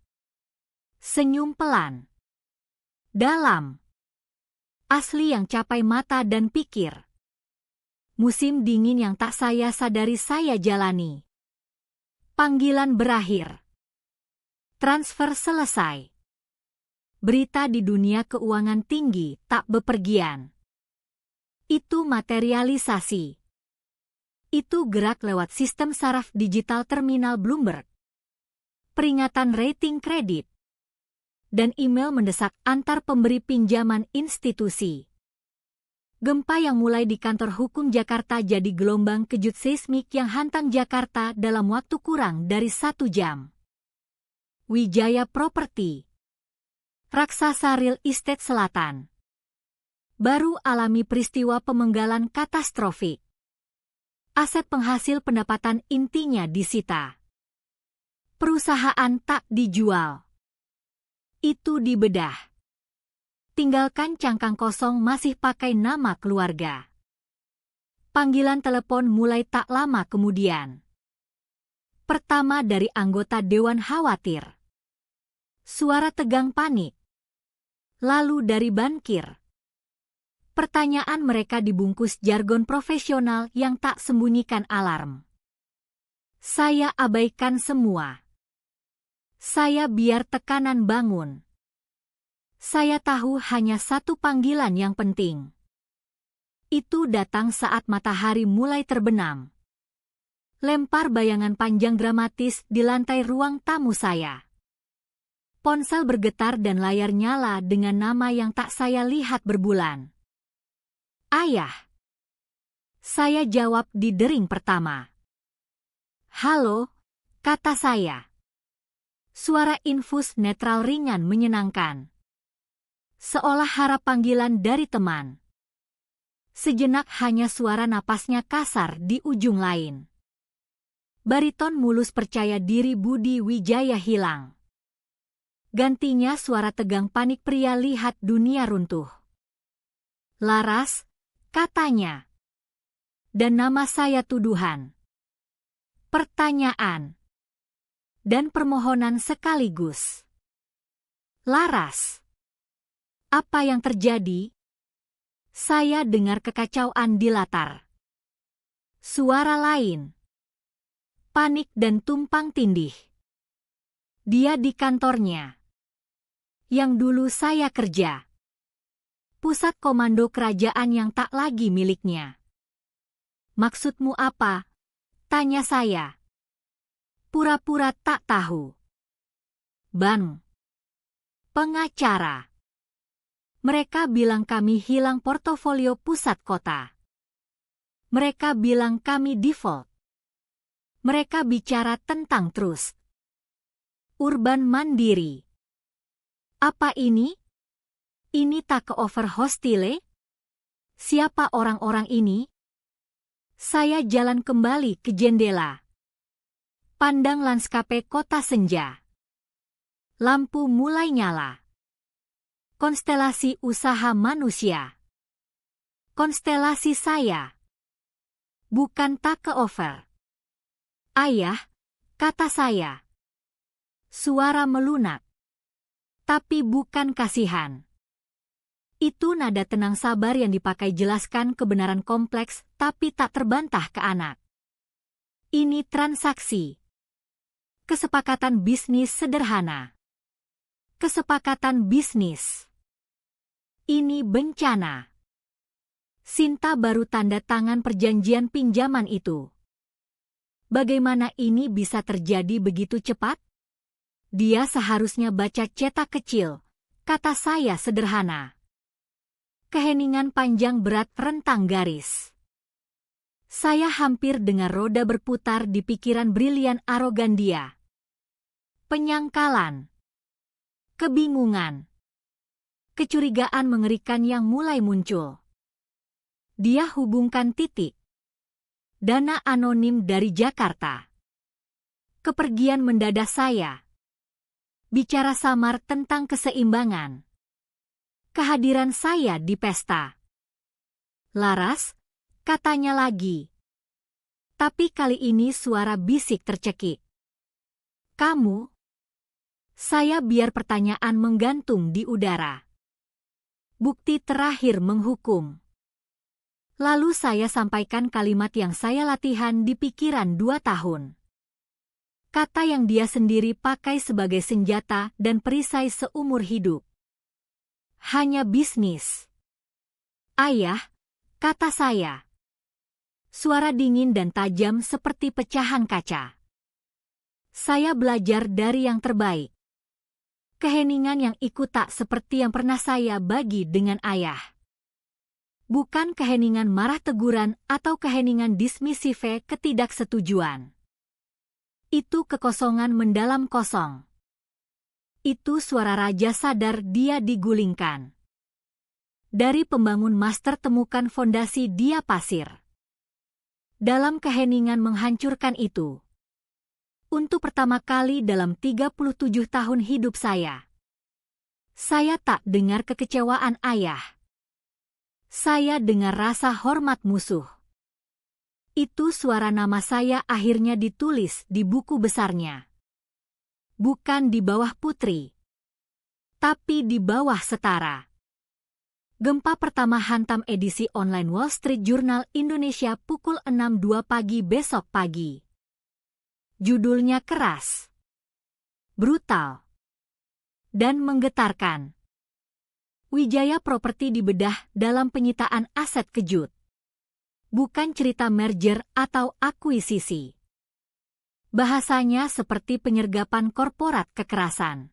Senyum pelan. Dalam. Asli yang capai mata dan pikir. Musim dingin yang tak saya sadari saya jalani. Panggilan berakhir. Transfer selesai. Berita di dunia keuangan tinggi tak bepergian. Itu materialisasi. Itu gerak lewat sistem saraf digital terminal Bloomberg. Peringatan rating kredit. Dan email mendesak antar pemberi pinjaman institusi. Gempa yang mulai di kantor hukum Jakarta jadi gelombang kejut seismik yang hantam Jakarta dalam waktu kurang dari 1 jam. Wijaya Property. Raksasa Real Estate Selatan. Baru alami peristiwa pemenggalan katastrofik. Aset penghasil pendapatan intinya disita. Perusahaan tak dijual. Itu dibedah. Tinggalkan cangkang kosong masih pakai nama keluarga. Panggilan telepon mulai tak lama kemudian. Pertama dari anggota Dewan khawatir. Suara tegang panik. Lalu dari bankir. Pertanyaan mereka dibungkus jargon profesional yang tak sembunyikan alarm. Saya abaikan semua. Saya biar tekanan bangun. Saya tahu hanya 1 panggilan yang penting. Itu datang saat matahari mulai terbenam. Lempar bayangan panjang dramatis di lantai ruang tamu saya. Ponsel bergetar dan layar nyala dengan nama yang tak saya lihat berbulan. Ayah. Saya jawab di dering pertama. Halo, kata saya. Suara infus netral ringan menyenangkan. Seolah harap panggilan dari teman. Sejenak hanya suara napasnya kasar di ujung lain. Bariton mulus percaya diri Budi Wijaya hilang. Gantinya suara tegang panik pria lihat dunia runtuh. Laras, katanya. Dan nama saya tuduhan. Pertanyaan. Dan permohonan sekaligus. Laras. Apa yang terjadi? Saya dengar kekacauan di latar. Suara lain. Panik dan tumpang tindih. Dia di kantornya. Yang dulu saya kerja. Pusat komando kerajaan yang tak lagi miliknya. Maksudmu apa? Tanya saya. Pura-pura tak tahu. Bang. Pengacara. Mereka bilang kami hilang portofolio pusat kota. Mereka bilang kami default. Mereka bicara tentang trust. Urban Mandiri. Apa ini? Ini takeover hostile? Siapa orang-orang ini? Saya jalan kembali ke jendela. Pandang lanskape kota senja. Lampu mulai nyala. Konstelasi usaha manusia. Konstelasi saya. Bukan takeover. Ayah, kata saya. Suara melunak. Tapi bukan kasihan. Itu nada tenang sabar yang dipakai jelaskan kebenaran kompleks tapi tak terbantah ke anak. Ini transaksi. Kesepakatan bisnis sederhana. Kesepakatan bisnis. Ini bencana. Sinta baru tanda tangan perjanjian pinjaman itu. Bagaimana ini bisa terjadi begitu cepat? Dia seharusnya baca cetak kecil, kata saya sederhana. Keheningan panjang berat rentang garis. Saya hampir dengar roda berputar di pikiran brilian arogan dia. Penyangkalan. Kebingungan. Kecurigaan mengerikan yang mulai muncul. Dia hubungkan titik. Dana anonim dari Jakarta. Kepergian mendadak saya. Bicara samar tentang keseimbangan. Kehadiran saya di pesta. Laras, katanya lagi. Tapi kali ini suara bisik tercekik. Kamu? Saya biar pertanyaan menggantung di udara. Bukti terakhir menghukum. Lalu saya sampaikan kalimat yang saya latihan di pikiran 2 tahun. Kata yang dia sendiri pakai sebagai senjata dan perisai seumur hidup. Hanya bisnis. Ayah, kata saya. Suara dingin dan tajam seperti pecahan kaca. Saya belajar dari yang terbaik. Keheningan yang ikut tak seperti yang pernah saya bagi dengan ayah. Bukan keheningan marah teguran atau keheningan dismisive ketidaksetujuan. Itu kekosongan mendalam kosong. Itu suara raja sadar dia digulingkan. Dari pembangun master temukan fondasi dia pasir. Dalam keheningan menghancurkan itu. Untuk pertama kali dalam 37 tahun hidup saya tak dengar kekecewaan ayah. Saya dengar rasa hormat musuh. Itu suara nama saya akhirnya ditulis di buku besarnya. Bukan di bawah putri, tapi di bawah setara. Gempa pertama hantam edisi online Wall Street Journal Indonesia pukul 6.02 pagi besok pagi. Judulnya keras, brutal, dan menggetarkan. Wijaya Property dibedah dalam penyitaan aset kejut. Bukan cerita merger atau akuisisi. Bahasanya seperti penyergapan korporat kekerasan.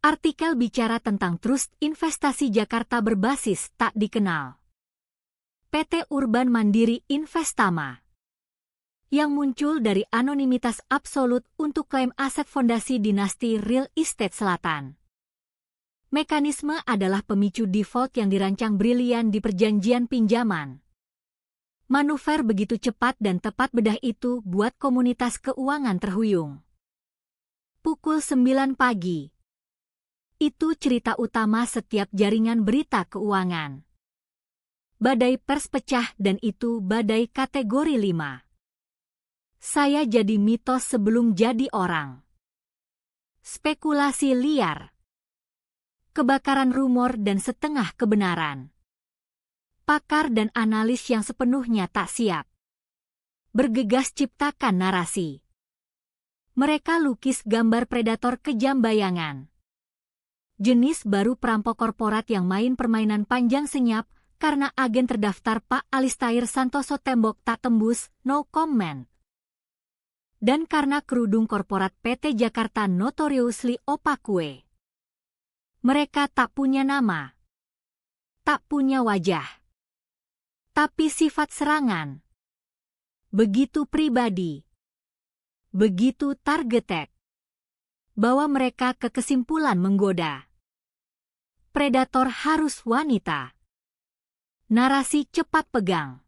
Artikel bicara tentang trust investasi Jakarta berbasis tak dikenal. PT Urban Mandiri Investama. Yang muncul dari anonimitas absolut untuk klaim aset fondasi dinasti real estate selatan. Mekanisme adalah pemicu default yang dirancang brilian di perjanjian pinjaman. Manuver begitu cepat dan tepat bedah itu buat komunitas keuangan terhuyung. Pukul 9 pagi. Itu cerita utama setiap jaringan berita keuangan. Badai pers pecah dan itu badai kategori 5. Saya jadi mitos sebelum jadi orang. Spekulasi liar. Kebakaran rumor dan setengah kebenaran. Pakar dan analis yang sepenuhnya tak siap. Bergegas ciptakan narasi. Mereka lukis gambar predator kejam bayangan. Jenis baru perampok korporat yang main permainan panjang senyap karena agen terdaftar Pak Alistair Santoso tembok tak tembus, no comment. Dan karena kerudung korporat PT Jakarta notoriously opaque. Mereka tak punya nama, tak punya wajah, tapi sifat serangan begitu pribadi. begitu targeted, bawa mereka ke kesimpulan menggoda. Predator harus wanita. Narasi cepat pegang.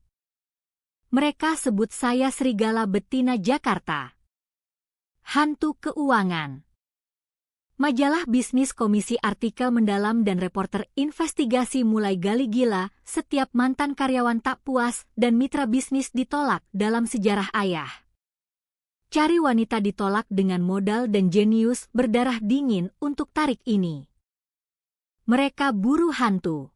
Mereka sebut saya serigala betina Jakarta. Hantu keuangan. Majalah bisnis komisi artikel mendalam dan reporter investigasi mulai gali gila setiap mantan karyawan tak puas dan mitra bisnis ditolak dalam sejarah ayah. Cari wanita ditolak dengan modal dan jenius berdarah dingin untuk tarik ini. Mereka buru hantu.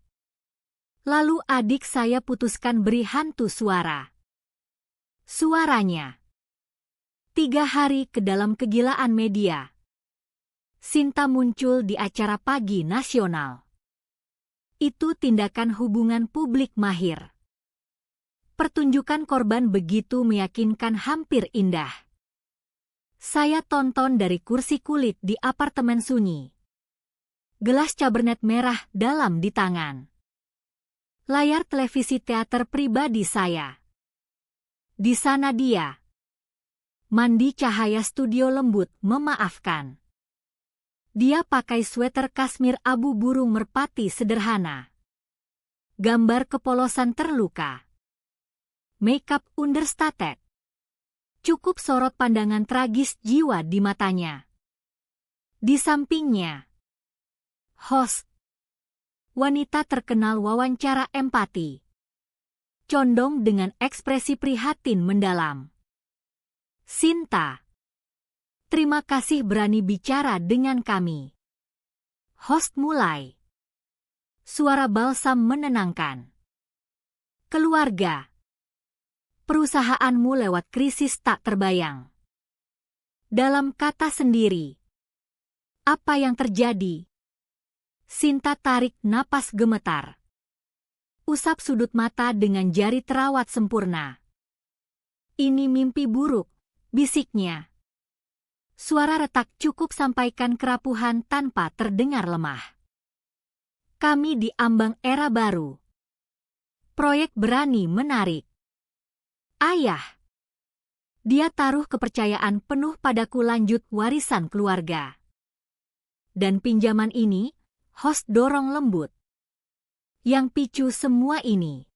Lalu adik saya putuskan beri hantu suara. Suaranya. 3 hari ke dalam kegilaan media. Sinta muncul di acara pagi nasional. Itu tindakan hubungan publik mahir. Pertunjukan korban begitu meyakinkan hampir indah. Saya tonton dari kursi kulit di apartemen sunyi. Gelas Cabernet merah dalam di tangan. Layar televisi teater pribadi saya. Di sana dia. Mandi cahaya studio lembut memaafkan. Dia pakai sweater kasmir abu burung merpati sederhana. Gambar kepolosan terluka. Makeup understated. Cukup sorot pandangan tragis jiwa di matanya. Di sampingnya, host. Wanita terkenal wawancara empati. Condong dengan ekspresi prihatin mendalam. Sinta. Terima kasih berani bicara dengan kami. Host mulai. Suara balsam menenangkan. Keluarga. Perusahaanmu lewat krisis tak terbayang. Dalam kata sendiri. Apa yang terjadi? Sinta tarik napas gemetar. Usap sudut mata dengan jari terawat sempurna. Ini mimpi buruk, bisiknya. Suara retak cukup sampaikan kerapuhan tanpa terdengar lemah. Kami di ambang era baru. Proyek berani menarik. Ayah. Dia taruh kepercayaan penuh padaku lanjut warisan keluarga. Dan pinjaman ini, host dorong lembut. Yang picu semua ini.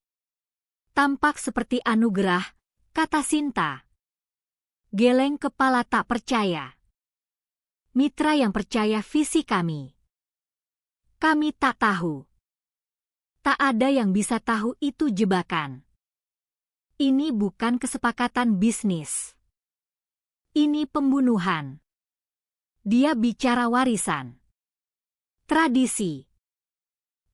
Tampak seperti anugerah, kata Sinta. Geleng kepala tak percaya. Mitra yang percaya visi kami. Kami tak tahu. Tak ada yang bisa tahu itu jebakan. Ini bukan kesepakatan bisnis. Ini pembunuhan. Dia bicara warisan. Tradisi.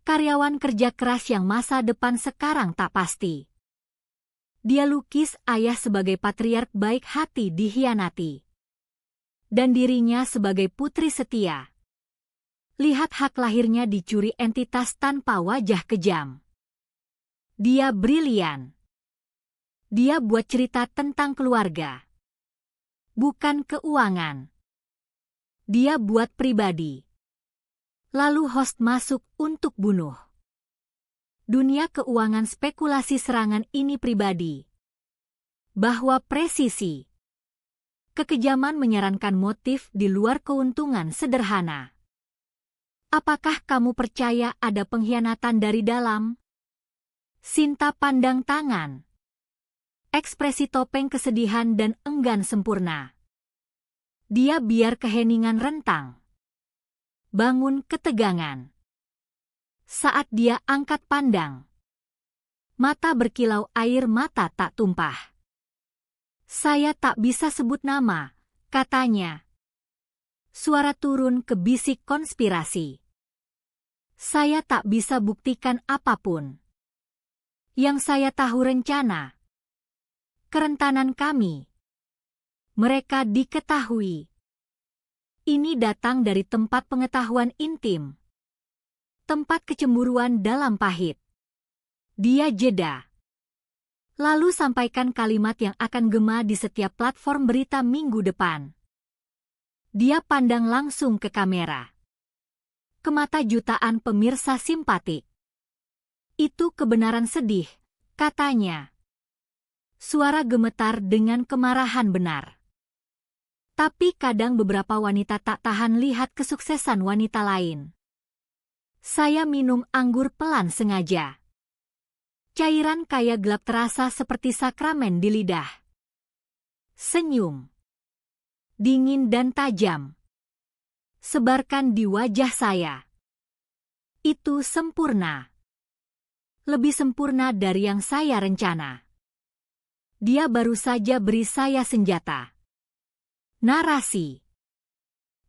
Karyawan kerja keras yang masa depan sekarang tak pasti. Dia lukis ayah sebagai patriark baik hati dihianati. Dan dirinya sebagai putri setia. Lihat hak lahirnya dicuri entitas tanpa wajah kejam. Dia brilian. Dia buat cerita tentang keluarga. Bukan keuangan. Dia buat pribadi. Lalu host masuk untuk bunuh. Dunia keuangan spekulasi serangan ini pribadi. Bahwa presisi. Kekejaman menyarankan motif di luar keuntungan sederhana. Apakah kamu percaya ada pengkhianatan dari dalam? Sinta pandang tangan. Ekspresi topeng kesedihan dan enggan sempurna. Dia biar keheningan rentang. Bangun ketegangan. Saat dia angkat pandang. Mata berkilau air mata tak tumpah. Saya tak bisa sebut nama, katanya. Suara turun ke bisik konspirasi. Saya tak bisa buktikan apapun. Yang saya tahu rencana. Kerentanan kami. Mereka diketahui. Ini datang dari tempat pengetahuan intim. Tempat kecemburuan dalam pahit. Dia jeda. Lalu sampaikan kalimat yang akan gema di setiap platform berita minggu depan. Dia pandang langsung ke kamera. Ke mata jutaan pemirsa simpatik. Itu kebenaran sedih, katanya. Suara gemetar dengan kemarahan benar. Tapi kadang beberapa wanita tak tahan lihat kesuksesan wanita lain. Saya minum anggur pelan sengaja. Cairan kaya gelap terasa seperti sakramen di lidah. Senyum. Dingin dan tajam. Sebarkan di wajah saya. Itu sempurna. Lebih sempurna dari yang saya rencana. Dia baru saja beri saya senjata. Narasi.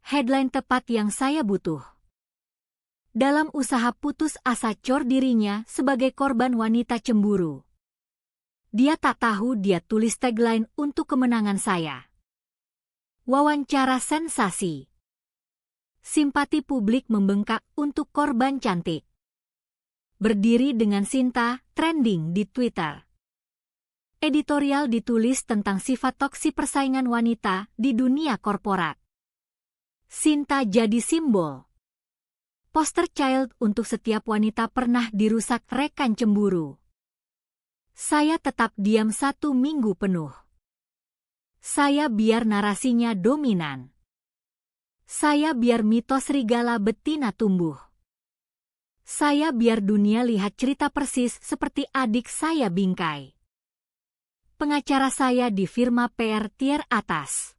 Headline tepat yang saya butuh. Dalam usaha putus asa cor dirinya sebagai korban wanita cemburu. Dia tak tahu dia tulis tagline untuk kemenangan saya. Wawancara sensasi. Simpati publik membengkak untuk korban cantik. Berdiri dengan Sinta, trending di Twitter. Editorial ditulis tentang sifat toksi persaingan wanita di dunia korporat. Sinta jadi simbol. Poster child untuk setiap wanita pernah dirusak rekan cemburu. Saya tetap diam 1 minggu penuh. Saya biar narasinya dominan. Saya biar mitos serigala betina tumbuh. Saya biar dunia lihat cerita persis seperti adik saya bingkai. Pengacara saya di firma PR tier atas.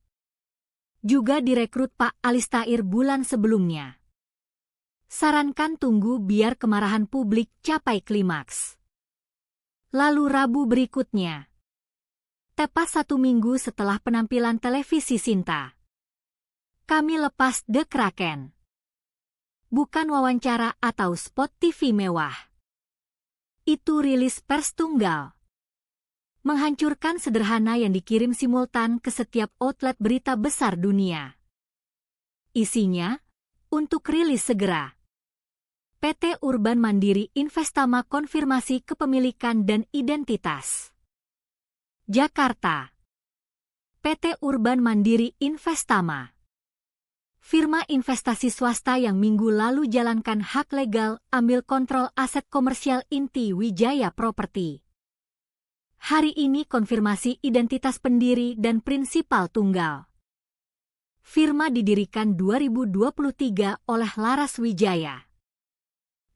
Juga direkrut Pak Alistair bulan sebelumnya. Sarankan tunggu biar kemarahan publik capai klimaks. Lalu Rabu berikutnya. Tepat 1 minggu setelah penampilan televisi Sinta. Kami lepas The Kraken. Bukan wawancara atau spot TV mewah. Itu rilis pers tunggal. Menghancurkan sederhana yang dikirim simultan ke setiap outlet berita besar dunia. Isinya, untuk rilis segera. PT Urban Mandiri Investama konfirmasi kepemilikan dan identitas. Jakarta. PT Urban Mandiri Investama. Firma investasi swasta yang minggu lalu jalankan hak legal ambil kontrol aset komersial inti Wijaya Property. Hari ini konfirmasi identitas pendiri dan prinsipal tunggal. Firma didirikan 2023 oleh Laras Wijaya.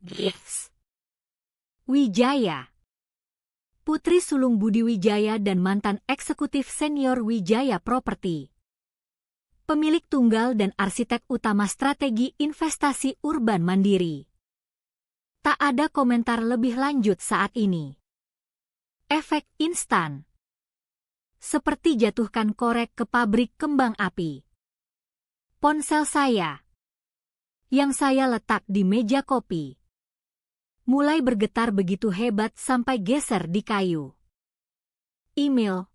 Yes. Wijaya. Putri sulung Budi Wijaya dan mantan eksekutif senior Wijaya Property. Pemilik tunggal dan arsitek utama strategi investasi Urban Mandiri. Tak ada komentar lebih lanjut saat ini. Efek instan. Seperti jatuhkan korek ke pabrik kembang api. Ponsel saya, yang saya letak di meja kopi, mulai bergetar begitu hebat sampai geser di kayu. Email,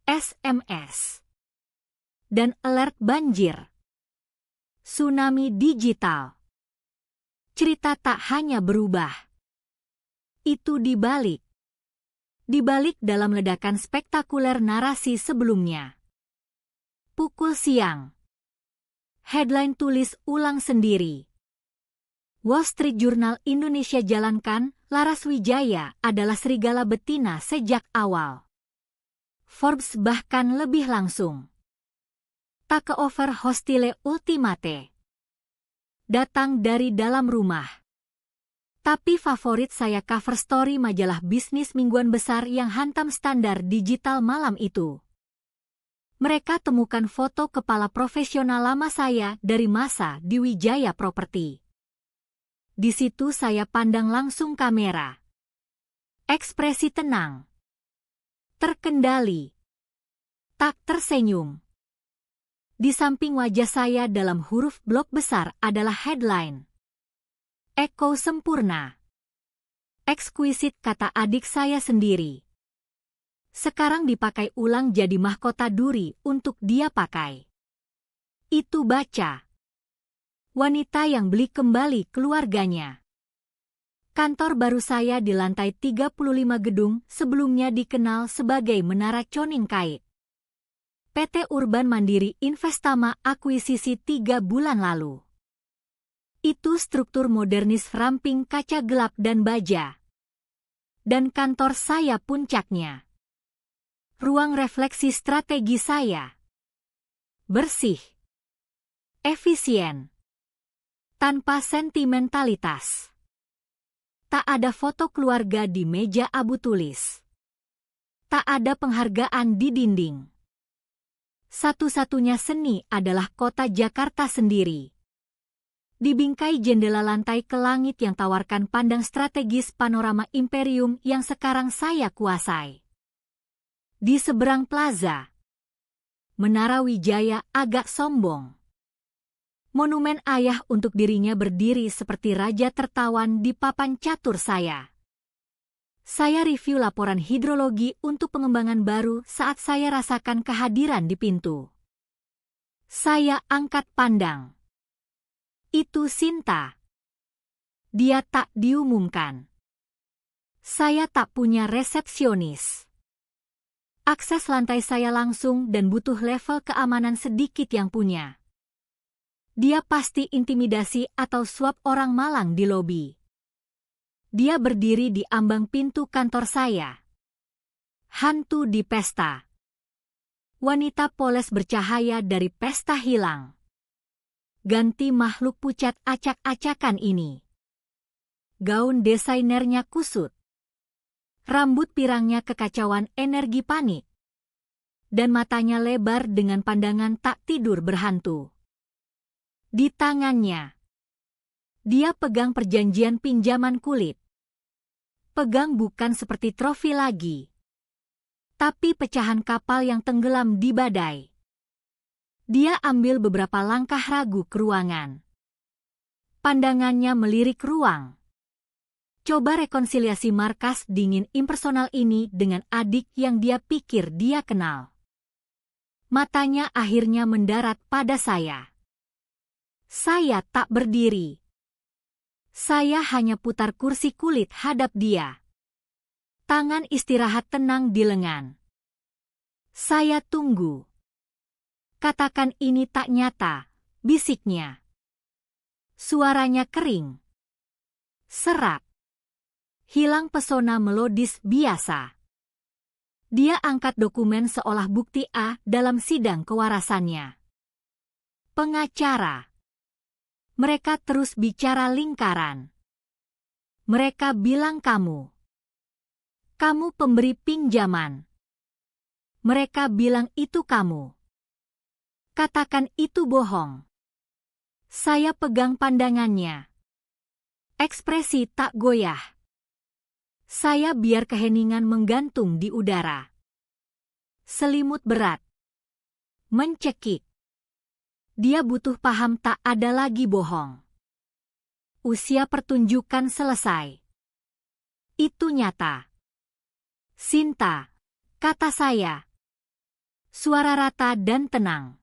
SMS, dan alert banjir. Tsunami digital. Cerita tak hanya berubah. Itu dibalik dalam ledakan spektakuler narasi sebelumnya. Pukul siang. Headline tulis ulang sendiri. Wall Street Journal Indonesia jalankan, Laras Wijaya adalah serigala betina sejak awal. Forbes bahkan lebih langsung. Takeover hostile ultimate. Datang dari dalam rumah. Tapi favorit saya cover story majalah bisnis mingguan besar yang hantam standar digital malam itu. Mereka temukan foto kepala profesional lama saya dari masa di Wijaya Property. Di situ saya pandang langsung kamera. Ekspresi tenang. Terkendali. Tak tersenyum. Di samping wajah saya dalam huruf blok besar adalah headline. Eko sempurna. Exquisite kata adik saya sendiri. Sekarang dipakai ulang jadi mahkota duri untuk dia pakai. Itu baca. Wanita yang beli kembali keluarganya. Kantor baru saya di lantai 35 gedung sebelumnya dikenal sebagai Menara Coning Kait. PT Urban Mandiri Investama akuisisi 3 bulan lalu. Itu struktur modernis ramping kaca gelap dan baja. Dan kantor saya puncaknya. Ruang refleksi strategi saya. bersih, efisien, tanpa sentimentalitas. Tak ada foto keluarga di meja abu tulis. Tak ada penghargaan di dinding. Satu-satunya seni adalah kota Jakarta sendiri. Dibingkai jendela lantai ke langit yang tawarkan pandang strategis panorama imperium yang sekarang saya kuasai. Di seberang plaza, Menara Wijaya agak sombong. Monumen ayah untuk dirinya berdiri seperti raja tertawan di papan catur saya. Saya review laporan hidrologi untuk pengembangan baru saat saya rasakan kehadiran di pintu. Saya angkat pandang. Itu Sinta. Dia tak diumumkan. Saya tak punya resepsionis. Akses lantai saya langsung dan butuh level keamanan sedikit yang punya. Dia pasti intimidasi atau suap orang Malang di lobi. Dia berdiri di ambang pintu kantor saya. Hantu di pesta. Wanita poles bercahaya dari pesta hilang. Ganti makhluk pucat acak-acakan ini. Gaun desainernya kusut. Rambut pirangnya kekacauan energi panik. Dan matanya lebar dengan pandangan tak tidur berhantu. Di tangannya, dia pegang perjanjian pinjaman kulit. Pegang bukan seperti trofi lagi, tapi pecahan kapal yang tenggelam di badai. Dia ambil beberapa langkah ragu ke ruangan. Pandangannya melirik ruang. Coba rekonsiliasi markas dingin impersonal ini dengan adik yang dia pikir dia kenal. Matanya akhirnya mendarat pada saya. Saya tak berdiri. Saya hanya putar kursi kulit hadap dia. Tangan istirahat tenang di lengan. Saya tunggu. Katakan ini tak nyata, bisiknya. Suaranya kering. Serak. Hilang pesona melodis biasa. Dia angkat dokumen seolah bukti A dalam sidang kewarasannya. Pengacara. Mereka terus bicara lingkaran. Mereka bilang kamu. Kamu pemberi pinjaman. Mereka bilang itu kamu. Katakan itu bohong. Saya pegang pandangannya. Ekspresi tak goyah. Saya biar keheningan menggantung di udara. Selimut berat. Mencekik. Dia butuh paham tak ada lagi bohong. Usia pertunjukan selesai. Itu nyata. Sinta, kata saya. Suara rata dan tenang.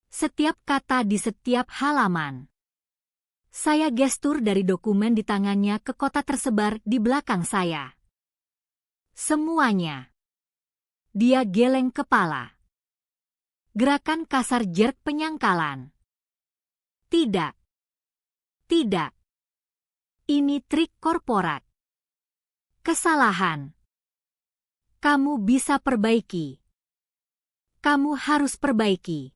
Setiap kata di setiap halaman. Saya gestur dari dokumen di tangannya ke kota tersebar di belakang saya. Semuanya. Dia geleng kepala. Gerakan kasar jerk penyangkalan. Tidak. Tidak. Ini trik korporat. Kesalahan. Kamu bisa perbaiki. Kamu harus perbaiki.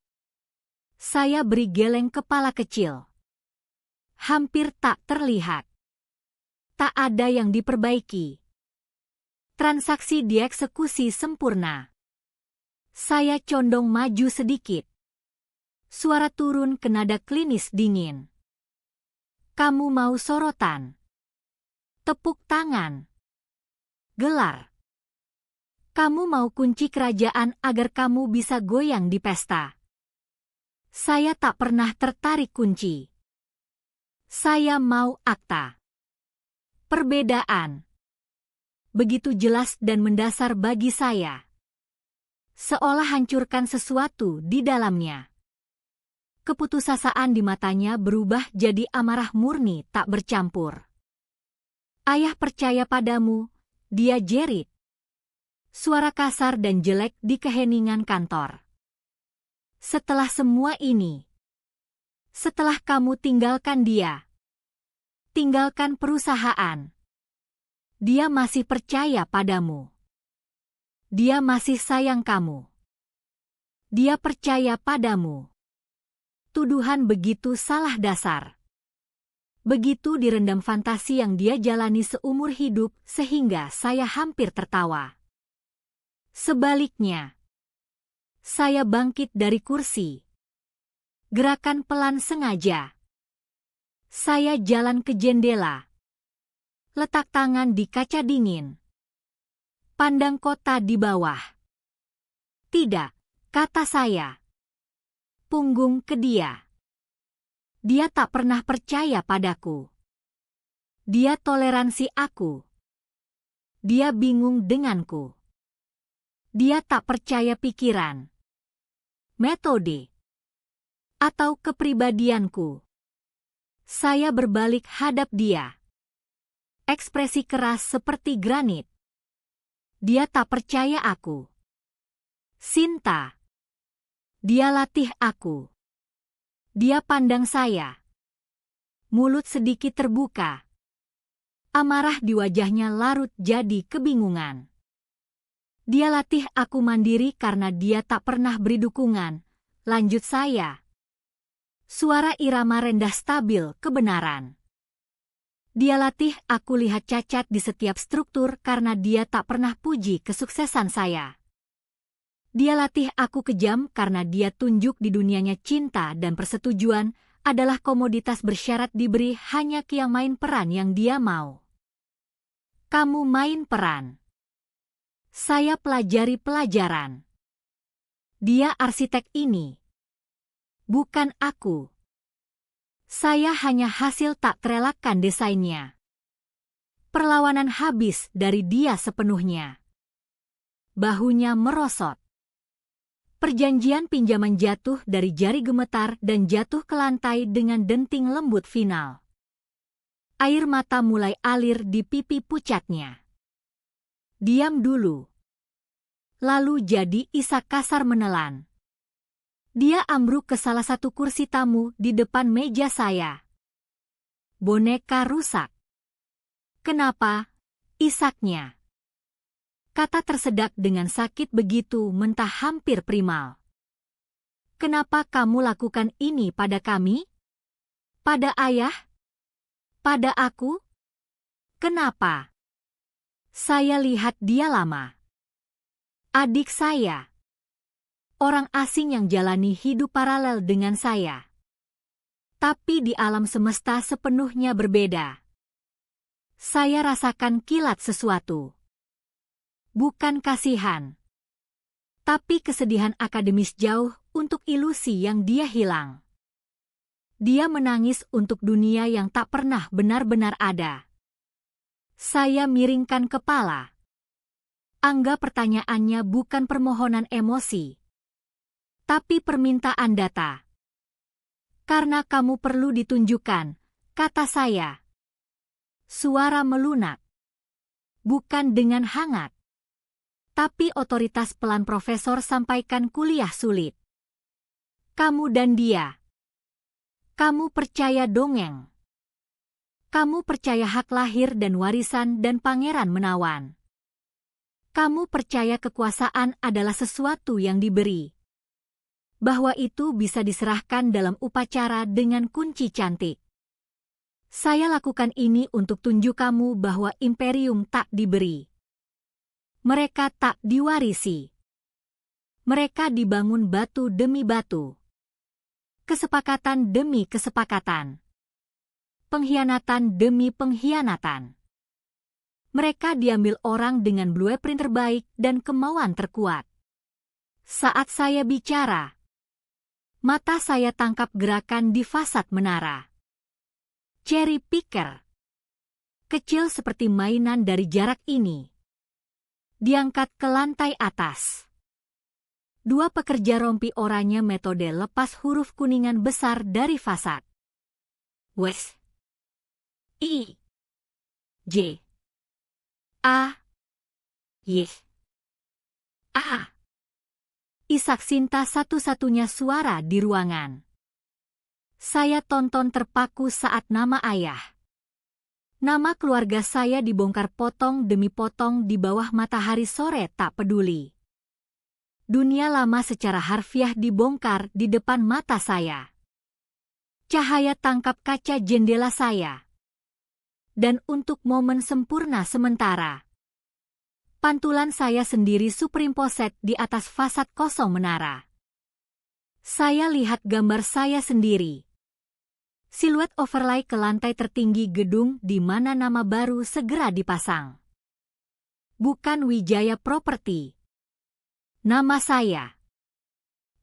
Saya beri geleng kepala kecil. Hampir tak terlihat. Tak ada yang diperbaiki. Transaksi dieksekusi sempurna. Saya condong maju sedikit. Suara turun ke nada klinis dingin. Kamu mau sorotan? Tepuk tangan. Gelar. Kamu mau kunci kerajaan agar kamu bisa goyang di pesta? Saya tak pernah tertarik kunci. Saya mau akta. Perbedaan. Begitu jelas dan mendasar bagi saya. Seolah hancurkan sesuatu di dalamnya. Keputusasaan di matanya berubah jadi amarah murni tak bercampur. Ayah percaya padamu, dia jerit. Suara kasar dan jelek di keheningan kantor. Setelah semua ini, setelah kamu tinggalkan dia, tinggalkan perusahaan, dia masih percaya padamu. Dia masih sayang kamu. Dia percaya padamu. Tuduhan begitu salah dasar. Begitu direndam fantasi yang dia jalani seumur hidup sehingga saya hampir tertawa. Sebaliknya, saya bangkit dari kursi. Gerakan pelan sengaja. Saya jalan ke jendela. Letak tangan di kaca dingin. Pandang kota di bawah. Tidak, kata saya. Punggung ke dia. Dia tak pernah percaya padaku. Dia toleransi aku. Dia bingung denganku. Dia tak percaya pikiran, metode, atau kepribadianku. Saya berbalik hadap dia. Ekspresi keras seperti granit. Dia tak percaya aku. Sinta. Dia latih aku. Dia pandang saya. Mulut sedikit terbuka. Amarah di wajahnya larut jadi kebingungan. Dia latih aku mandiri karena dia tak pernah beri dukungan. Lanjut saya. Suara irama rendah stabil kebenaran. Dia latih aku lihat cacat di setiap struktur karena dia tak pernah puji kesuksesan saya. Dia latih aku kejam karena dia tunjuk di dunianya cinta dan persetujuan adalah komoditas bersyarat diberi hanya ke yang main peran yang dia mau. Kamu main peran. Saya pelajari pelajaran. Dia arsitek ini. Bukan aku. Saya hanya hasil tak terelakkan desainnya. Perlawanan habis dari dia sepenuhnya. Bahunya merosot. Perjanjian pinjaman jatuh dari jari gemetar dan jatuh ke lantai dengan denting lembut final. Air mata mulai alir di pipi pucatnya. Diam dulu. Lalu jadi isak kasar menelan. Dia ambruk ke salah satu kursi tamu di depan meja saya. Boneka rusak. Kenapa? Isaknya. Kata tersedak dengan sakit begitu mentah hampir primal. Kenapa kamu lakukan ini pada kami? Pada ayah? Pada aku? Kenapa? Saya lihat dia lama. Adik saya. Orang asing yang jalani hidup paralel dengan saya. Tapi di alam semesta sepenuhnya berbeda. Saya rasakan kilat sesuatu. Bukan kasihan. Tapi kesedihan akademis jauh untuk ilusi yang dia hilang. Dia menangis untuk dunia yang tak pernah benar-benar ada. Saya miringkan kepala. Anggap pertanyaannya bukan permohonan emosi. Tapi permintaan data. Karena kamu perlu ditunjukkan, kata saya. Suara melunak. Bukan dengan hangat. Tapi otoritas pelan profesor sampaikan kuliah sulit. Kamu dan dia. Kamu percaya dongeng. Kamu percaya hak lahir dan warisan dan pangeran menawan. Kamu percaya kekuasaan adalah sesuatu yang diberi. Bahwa itu bisa diserahkan dalam upacara dengan kunci cantik. Saya lakukan ini untuk tunjuk kamu bahwa imperium tak diberi. Mereka tak diwarisi. Mereka dibangun batu demi batu. Kesepakatan demi kesepakatan. Pengkhianatan demi pengkhianatan. Mereka diambil orang dengan blueprint terbaik dan kemauan terkuat. Saat saya bicara, mata saya tangkap gerakan di fasad menara. Cherry picker. Kecil seperti mainan dari jarak ini. Diangkat ke lantai atas. Dua pekerja rompi oranye metode lepas huruf kuningan besar dari fasad. Wes. I. J. A. Y. A. Isak Sinta satu-satunya suara di ruangan. Saya tonton terpaku saat nama ayah. Nama keluarga saya dibongkar potong demi potong di bawah matahari sore tak peduli. Dunia lama secara harfiah dibongkar di depan mata saya. Cahaya tangkap kaca jendela saya. Dan untuk momen sempurna sementara, pantulan saya sendiri superimposed di atas fasad kosong menara. Saya lihat gambar saya sendiri. Siluet overlay ke lantai tertinggi gedung di mana nama baru segera dipasang. Bukan Wijaya Property. Nama saya.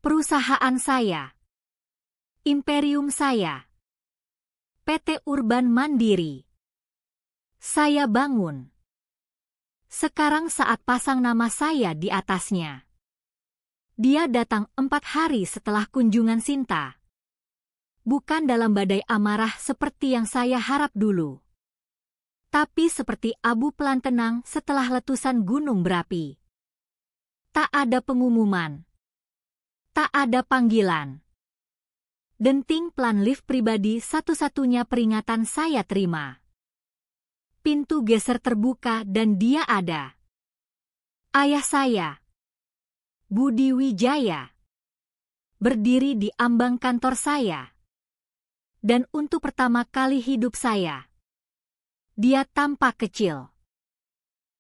Perusahaan saya. Imperium saya. PT Urban Mandiri. Saya bangun. Sekarang saat pasang nama saya di atasnya. Dia datang 4 hari setelah kunjungan Sinta. Bukan dalam badai amarah seperti yang saya harap dulu. Tapi seperti abu pelan tenang setelah letusan gunung berapi. Tak ada pengumuman. Tak ada panggilan. Denting pelan lift pribadi satu-satunya peringatan saya terima. Pintu geser terbuka dan dia ada. Ayah saya. Budi Wijaya. Berdiri di ambang kantor saya. Dan untuk pertama kali hidup saya, dia tampak kecil.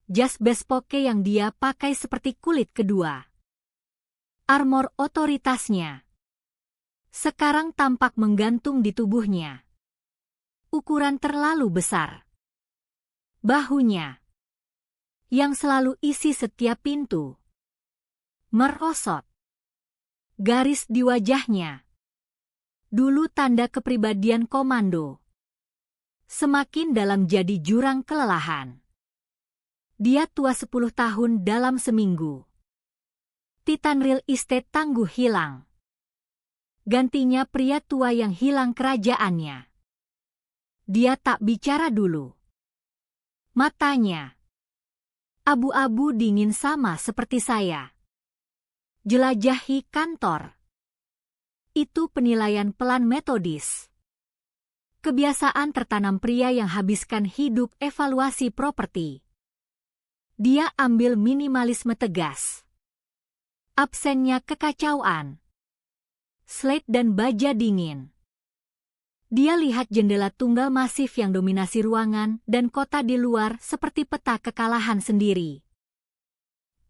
Jas bespoke yang dia pakai seperti kulit kedua. Armor otoritasnya sekarang tampak menggantung di tubuhnya. Ukuran terlalu besar. Bahunya, yang selalu isi setiap pintu, merosot. Garis di wajahnya, dulu tanda kepribadian komando, semakin dalam jadi jurang kelelahan. Dia tua 10 tahun dalam seminggu. Titan real estate tangguh hilang. Gantinya pria tua yang hilang kerajaannya. Dia tak bicara dulu. Matanya abu-abu dingin sama seperti saya. Jelajahi kantor. Itu penilaian pelan metodis. Kebiasaan tertanam pria yang habiskan hidup evaluasi properti. Dia ambil minimalisme tegas. Absennya kekacauan. Slate dan baja dingin. Dia lihat jendela tunggal masif yang dominasi ruangan dan kota di luar seperti peta kekalahan sendiri.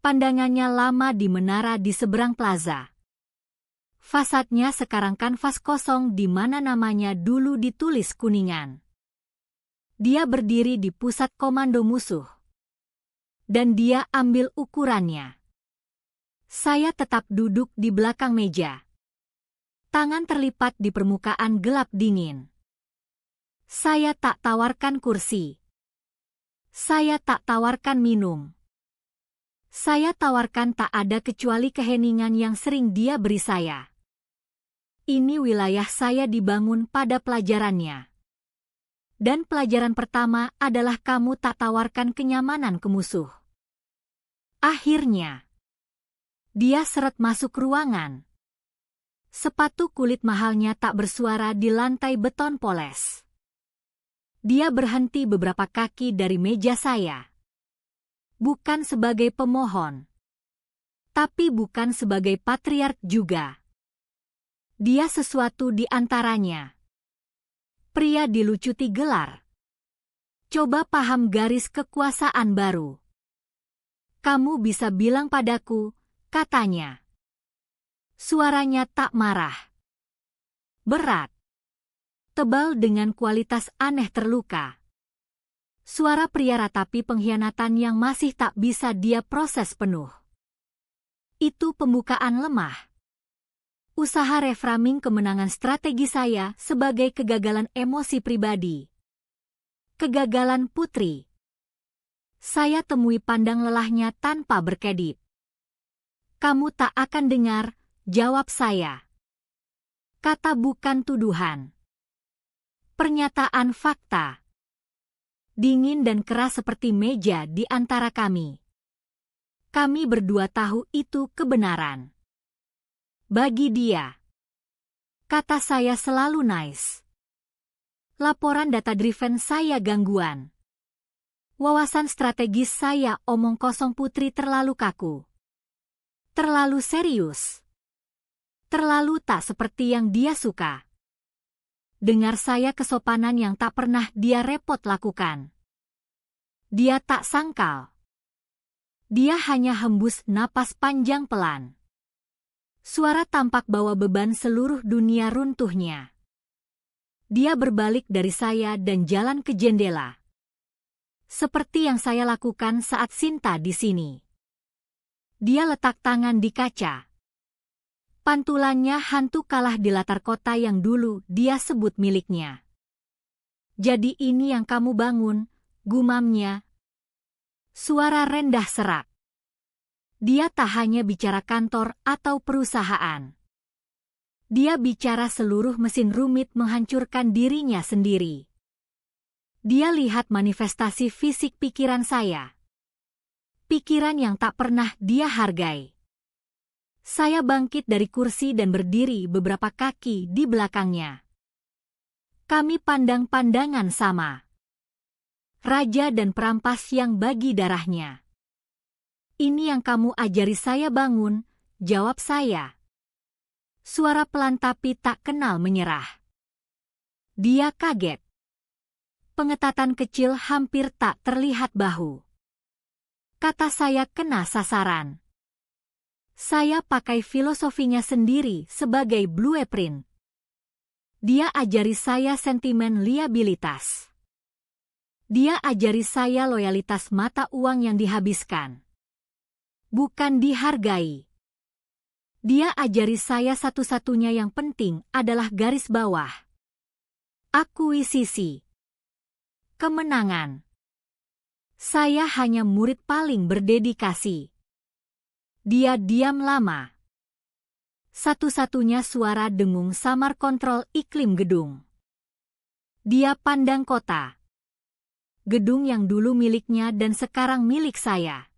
Pandangannya lama di menara di seberang plaza. Fasadnya sekarang kanvas kosong di mana namanya dulu ditulis kuningan. Dia berdiri di pusat komando musuh. Dan dia ambil ukurannya. Saya tetap duduk di belakang meja. Tangan terlipat di permukaan gelap dingin. Saya tak tawarkan kursi. Saya tak tawarkan minum. Saya tawarkan tak ada kecuali keheningan yang sering dia beri saya. Ini wilayah saya dibangun pada pelajarannya. Dan pelajaran pertama adalah kamu tak tawarkan kenyamanan ke musuh. Akhirnya, dia seret masuk ruangan. Sepatu kulit mahalnya tak bersuara di lantai beton poles. Dia berhenti beberapa kaki dari meja saya. Bukan sebagai pemohon, tapi bukan sebagai patriark juga. Dia sesuatu di antaranya. Pria dilucuti gelar. Coba paham garis kekuasaan baru. Kamu bisa bilang padaku, katanya. Suaranya tak marah. Berat. Tebal dengan kualitas aneh terluka. Suara pria ratapi pengkhianatan yang masih tak bisa dia proses penuh. Itu pembukaan lemah. Usaha reframing kemenangan strategi saya sebagai kegagalan emosi pribadi. Kegagalan Putri. Saya temui pandang lelahnya tanpa berkedip. Kamu tak akan dengar, jawab saya. Kata bukan tuduhan. Pernyataan fakta. Dingin dan keras seperti meja di antara kami. Kami berdua tahu itu kebenaran. Bagi dia. Kata saya selalu nice. Laporan data-driven saya gangguan. Wawasan strategis saya omong kosong Putri terlalu kaku. Terlalu serius. Terlalu tak seperti yang dia suka. Dengar saya kesopanan yang tak pernah dia repot lakukan. Dia tak sangkal. Dia hanya hembus napas panjang pelan. Suara tampak bawa beban seluruh dunia runtuhnya. Dia berbalik dari saya dan jalan ke jendela. Seperti yang saya lakukan saat Sinta di sini. Dia letak tangan di kaca. Pantulannya hantu kalah di latar kota yang dulu dia sebut miliknya. Jadi ini yang kamu bangun, gumamnya. Suara rendah serak. Dia tak hanya bicara kantor atau perusahaan. Dia bicara seluruh mesin rumit menghancurkan dirinya sendiri. Dia lihat manifestasi fisik pikiran saya. Pikiran yang tak pernah dia hargai. Saya bangkit dari kursi dan berdiri beberapa kaki di belakangnya. Kami pandang-pandangan sama. Raja dan perampas yang bagi darahnya. Ini yang kamu ajari saya bangun, jawab saya. Suara pelan tapi tak kenal menyerah. Dia kaget. Pengetatan kecil hampir tak terlihat bahu. Kata saya kena sasaran. Saya pakai filosofinya sendiri sebagai blueprint. Dia ajari saya sentimen liabilitas. Dia ajari saya loyalitas mata uang yang dihabiskan. Bukan dihargai. Dia ajari saya satu-satunya yang penting adalah garis bawah. Akuisisi. Kemenangan. Saya hanya murid paling berdedikasi. Dia diam lama. Satu-satunya suara dengung samar kontrol iklim gedung. Dia pandang kota. Gedung yang dulu miliknya dan sekarang milik saya.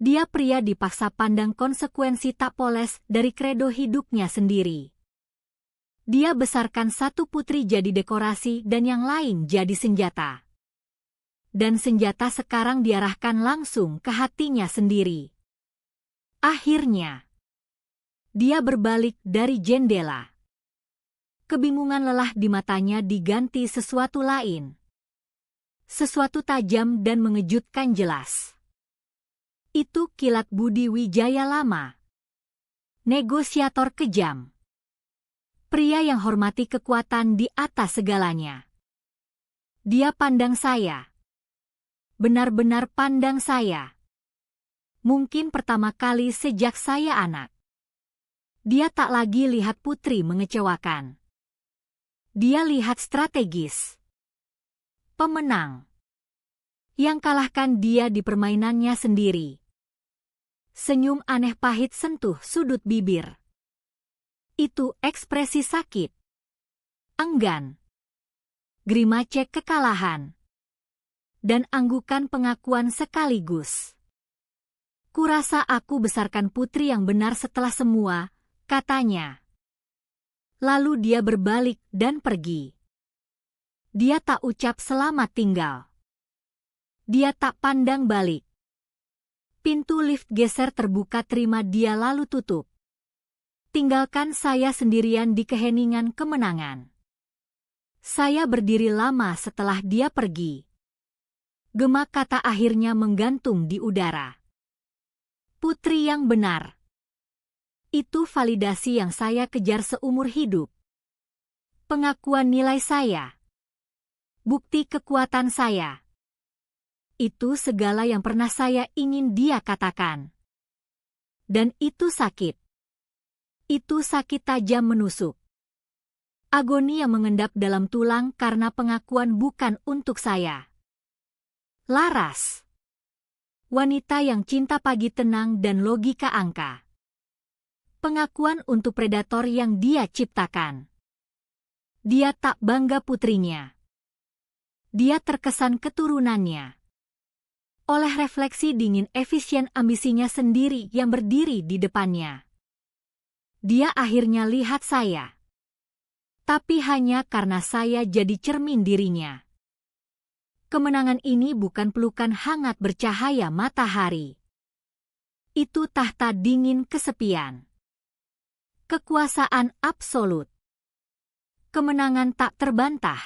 Dia pria dipaksa pandang konsekuensi tak poles dari kredo hidupnya sendiri. Dia besarkan satu putri jadi dekorasi dan yang lain jadi senjata. Dan senjata sekarang diarahkan langsung ke hatinya sendiri. Akhirnya, dia berbalik dari jendela. Kebingungan lelah di matanya diganti sesuatu lain. Sesuatu tajam dan mengejutkan jelas. Itu kilat budi Wijaya lama. Negosiator kejam. Pria yang hormati kekuatan di atas segalanya. Dia pandang saya. Benar-benar pandang saya. Mungkin pertama kali sejak saya anak. Dia tak lagi lihat putri mengecewakan. Dia lihat strategis. Pemenang. Yang kalahkan dia di permainannya sendiri. Senyum aneh pahit sentuh sudut bibir. Itu ekspresi sakit. Enggan. Grimace kekalahan. Dan anggukan pengakuan sekaligus. Kurasa aku besarkan putri yang benar setelah semua, katanya. Lalu dia berbalik dan pergi. Dia tak ucap selamat tinggal. Dia tak pandang balik. Pintu lift geser terbuka terima dia lalu tutup. Tinggalkan saya sendirian di keheningan kemenangan. Saya berdiri lama setelah dia pergi. Gema kata akhirnya menggantung di udara. Putri yang benar. Itu validasi yang saya kejar seumur hidup. Pengakuan nilai saya. Bukti kekuatan saya. Itu segala yang pernah saya ingin dia katakan. Dan itu sakit. Itu sakit tajam menusuk. Agoni yang mengendap dalam tulang karena pengakuan bukan untuk saya. Laras. Wanita yang cinta pagi tenang dan logika angka. Pengakuan untuk predator yang dia ciptakan. Dia tak bangga putrinya. Dia terkesan keturunannya. Oleh refleksi dingin efisien ambisinya sendiri yang berdiri di depannya. Dia akhirnya lihat saya. Tapi hanya karena saya jadi cermin dirinya. Kemenangan ini bukan pelukan hangat bercahaya matahari. Itu tahta dingin kesepian. Kekuasaan absolut. Kemenangan tak terbantah.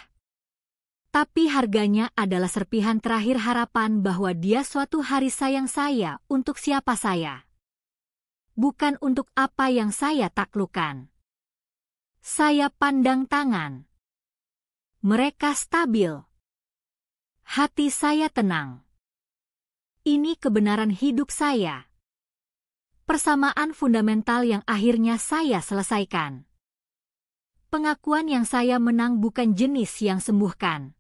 Tapi harganya adalah serpihan terakhir harapan bahwa dia suatu hari sayang saya untuk siapa saya. Bukan untuk apa yang saya taklukkan. Saya pandang tangan. Mereka stabil. Hati saya tenang. Ini kebenaran hidup saya. Persamaan fundamental yang akhirnya saya selesaikan. Pengakuan yang saya menang bukan jenis yang sembuhkan.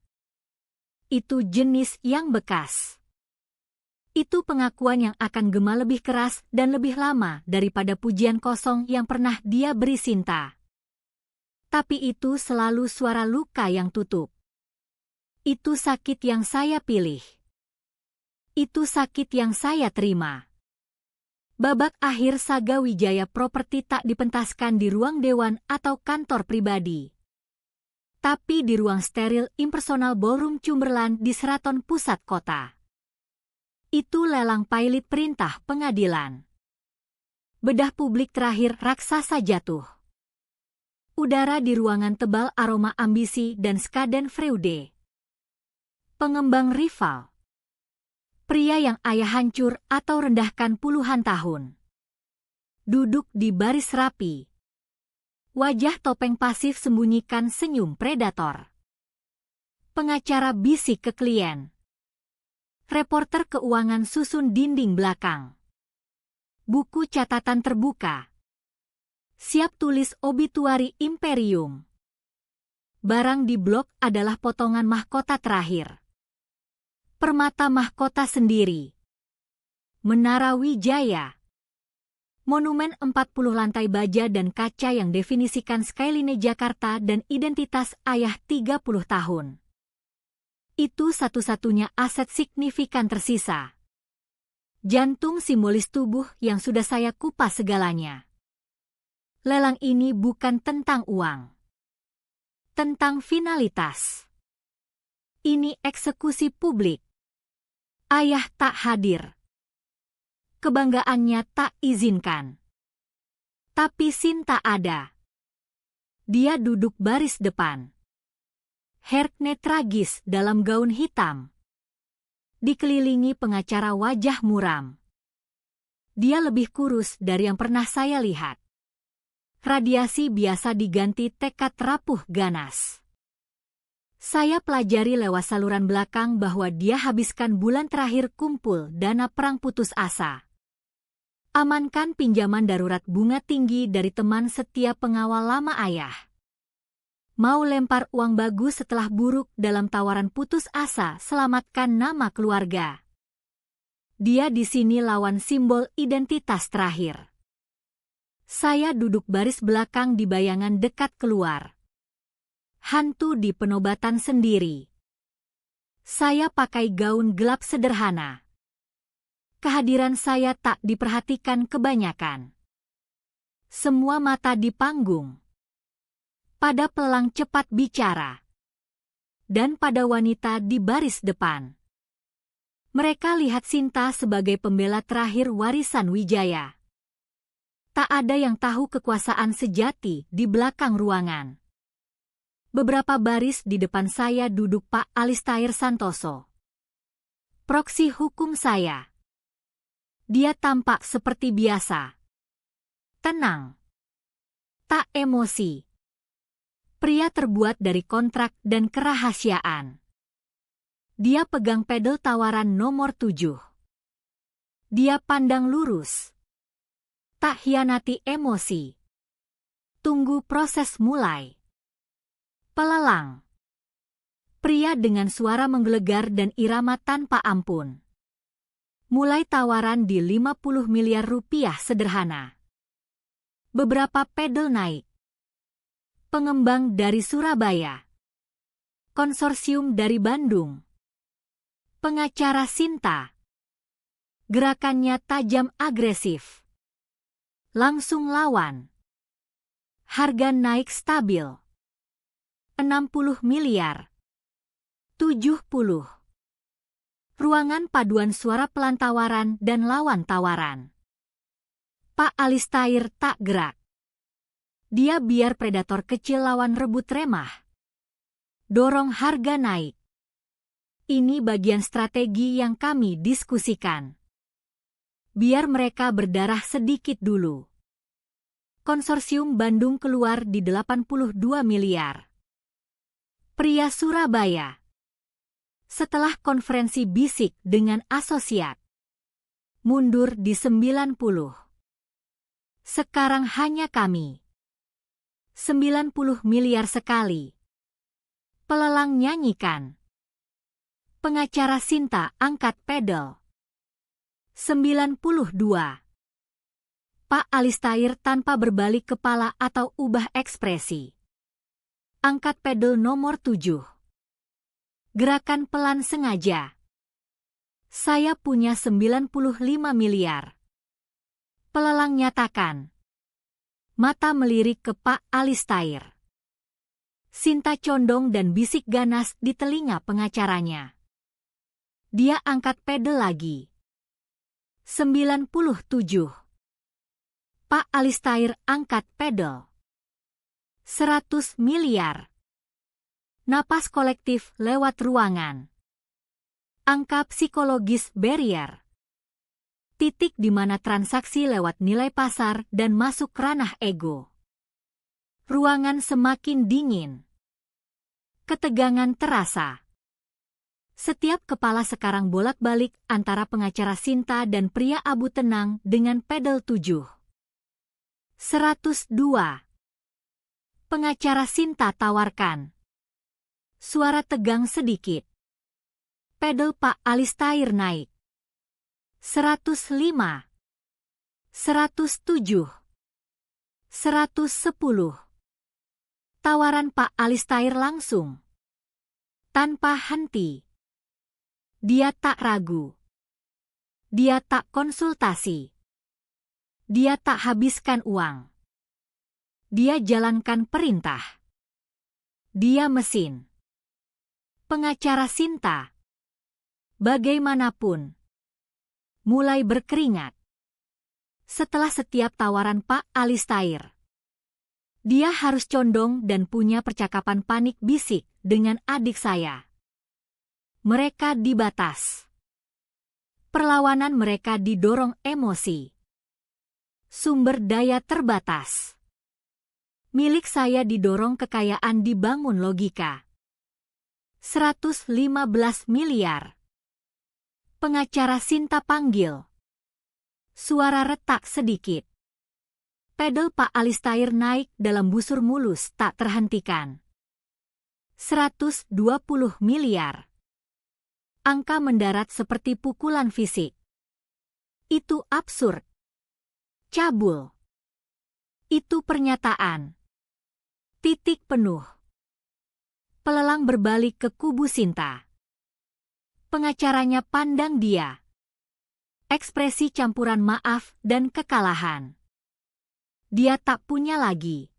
Itu jenis yang bekas. Itu pengakuan yang akan gema lebih keras dan lebih lama daripada pujian kosong yang pernah dia beri Sinta. Tapi itu selalu suara luka yang tutup. Itu sakit yang saya pilih. Itu sakit yang saya terima. Babak akhir saga Wijaya Property tak dipentaskan di ruang dewan atau kantor pribadi. Tapi di ruang steril impersonal ballroom Cumberland di Seraton Pusat Kota. Itu lelang pilot perintah pengadilan. Bedah publik terakhir raksasa jatuh. Udara di ruangan tebal aroma ambisi dan Schadenfreude. Pengembang rival. Pria yang ayah hancur atau rendahkan puluhan tahun. Duduk di baris rapi. Wajah topeng pasif sembunyikan senyum predator. Pengacara bisik ke klien. Reporter keuangan susun dinding belakang. Buku catatan terbuka. Siap tulis obituari imperium. Barang di blok adalah potongan mahkota terakhir. Permata mahkota sendiri. Menara Wijaya. Monumen 40 lantai baja dan kaca yang definisikan skyline Jakarta dan identitas ayah 30 tahun. Itu satu-satunya aset signifikan tersisa. Jantung simbolis tubuh yang sudah saya kupas segalanya. Lelang ini bukan tentang uang. Tentang finalitas. Ini eksekusi publik. Ayah tak hadir. Kebanggaannya tak izinkan. Tapi Sinta ada. Dia duduk baris depan. Herkne tragis dalam gaun hitam. Dikelilingi pengacara wajah muram. Dia lebih kurus dari yang pernah saya lihat. Radiasi biasa diganti tekad rapuh ganas. Saya pelajari lewat saluran belakang bahwa dia habiskan bulan terakhir kumpul dana perang putus asa. Amankan pinjaman darurat bunga tinggi dari teman setia pengawal lama ayah. Mau lempar uang bagus setelah buruk dalam tawaran putus asa selamatkan nama keluarga. Dia di sini lawan simbol identitas terakhir. Saya duduk baris belakang di bayangan dekat keluar. Hantu di penobatan sendiri. Saya pakai gaun gelap sederhana. Kehadiran saya tak diperhatikan kebanyakan. Semua mata di panggung. Pada pelang cepat bicara. Dan pada wanita di baris depan. Mereka lihat Sinta sebagai pembela terakhir warisan Wijaya. Tak ada yang tahu kekuasaan sejati di belakang ruangan. Beberapa baris di depan saya duduk Pak Alistair Santoso. Proksi hukum saya. Dia tampak seperti biasa. Tenang. Tak emosi. Pria terbuat dari kontrak dan kerahasiaan. Dia pegang pedal tawaran nomor 7. Dia pandang lurus. Tak hianati emosi. Tunggu proses mulai. Pelelang. Pria dengan suara menggelegar dan irama tanpa ampun. Mulai tawaran di 50 miliar rupiah sederhana. Beberapa pedal naik. Pengembang dari Surabaya. Konsorsium dari Bandung. Pengacara Sinta. Gerakannya tajam agresif. Langsung lawan. Harga naik stabil. 60 miliar. 70. Ruangan paduan suara pelan tawaran dan lawan tawaran. Pak Alistair tak gerak. Dia biar predator kecil lawan rebut remah. Dorong harga naik. Ini bagian strategi yang kami diskusikan. Biar mereka berdarah sedikit dulu. Konsorsium Bandung keluar di 82 miliar. Pria Surabaya. Setelah konferensi bisik dengan asosiat. Mundur di 90. Sekarang hanya kami. 90 miliar sekali. Pelelang nyanyikan. Pengacara Sinta angkat pedal. 92. Pak Alistair tanpa berbalik kepala atau ubah ekspresi. Angkat pedal nomor 7. Gerakan pelan sengaja. Saya punya 95 miliar. Pelelang nyatakan. Mata melirik ke Pak Alistair. Sinta condong dan bisik ganas di telinga pengacaranya. Dia angkat pedal lagi. 97. Pak Alistair angkat pedal. 100 miliar. Napas kolektif lewat ruangan. Angka psikologis barrier. Titik di mana transaksi lewat nilai pasar dan masuk ranah ego. Ruangan semakin dingin. Ketegangan terasa. Setiap kepala sekarang bolak-balik antara pengacara Sinta dan pria abu tenang dengan pedal 7. 102. Pengacara Sinta tawarkan. Suara tegang sedikit. Pedal Pak Alistair naik. 105. 107. 110. Tawaran Pak Alistair langsung. Tanpa henti. Dia tak ragu. Dia tak konsultasi. Dia tak habiskan uang. Dia jalankan perintah. Dia mesin. Pengacara Sinta. Bagaimanapun. Mulai berkeringat. Setelah setiap tawaran Pak Alistair. Dia harus condong dan punya percakapan panik bisik dengan adik saya. Mereka dibatas. Perlawanan mereka didorong emosi. Sumber daya terbatas. Milik saya didorong kekayaan dibangun logika. 115 miliar. Pengacara Sinta panggil. Suara retak sedikit. Pedal Pak Alistair naik dalam busur mulus tak terhentikan. 120 miliar. Angka mendarat seperti pukulan fisik. Itu absurd. Cabul. Itu pernyataan. Titik penuh. Pelelang berbalik ke kubu Sinta. Pengacaranya pandang dia. Ekspresi campuran maaf dan kekalahan. Dia tak punya lagi.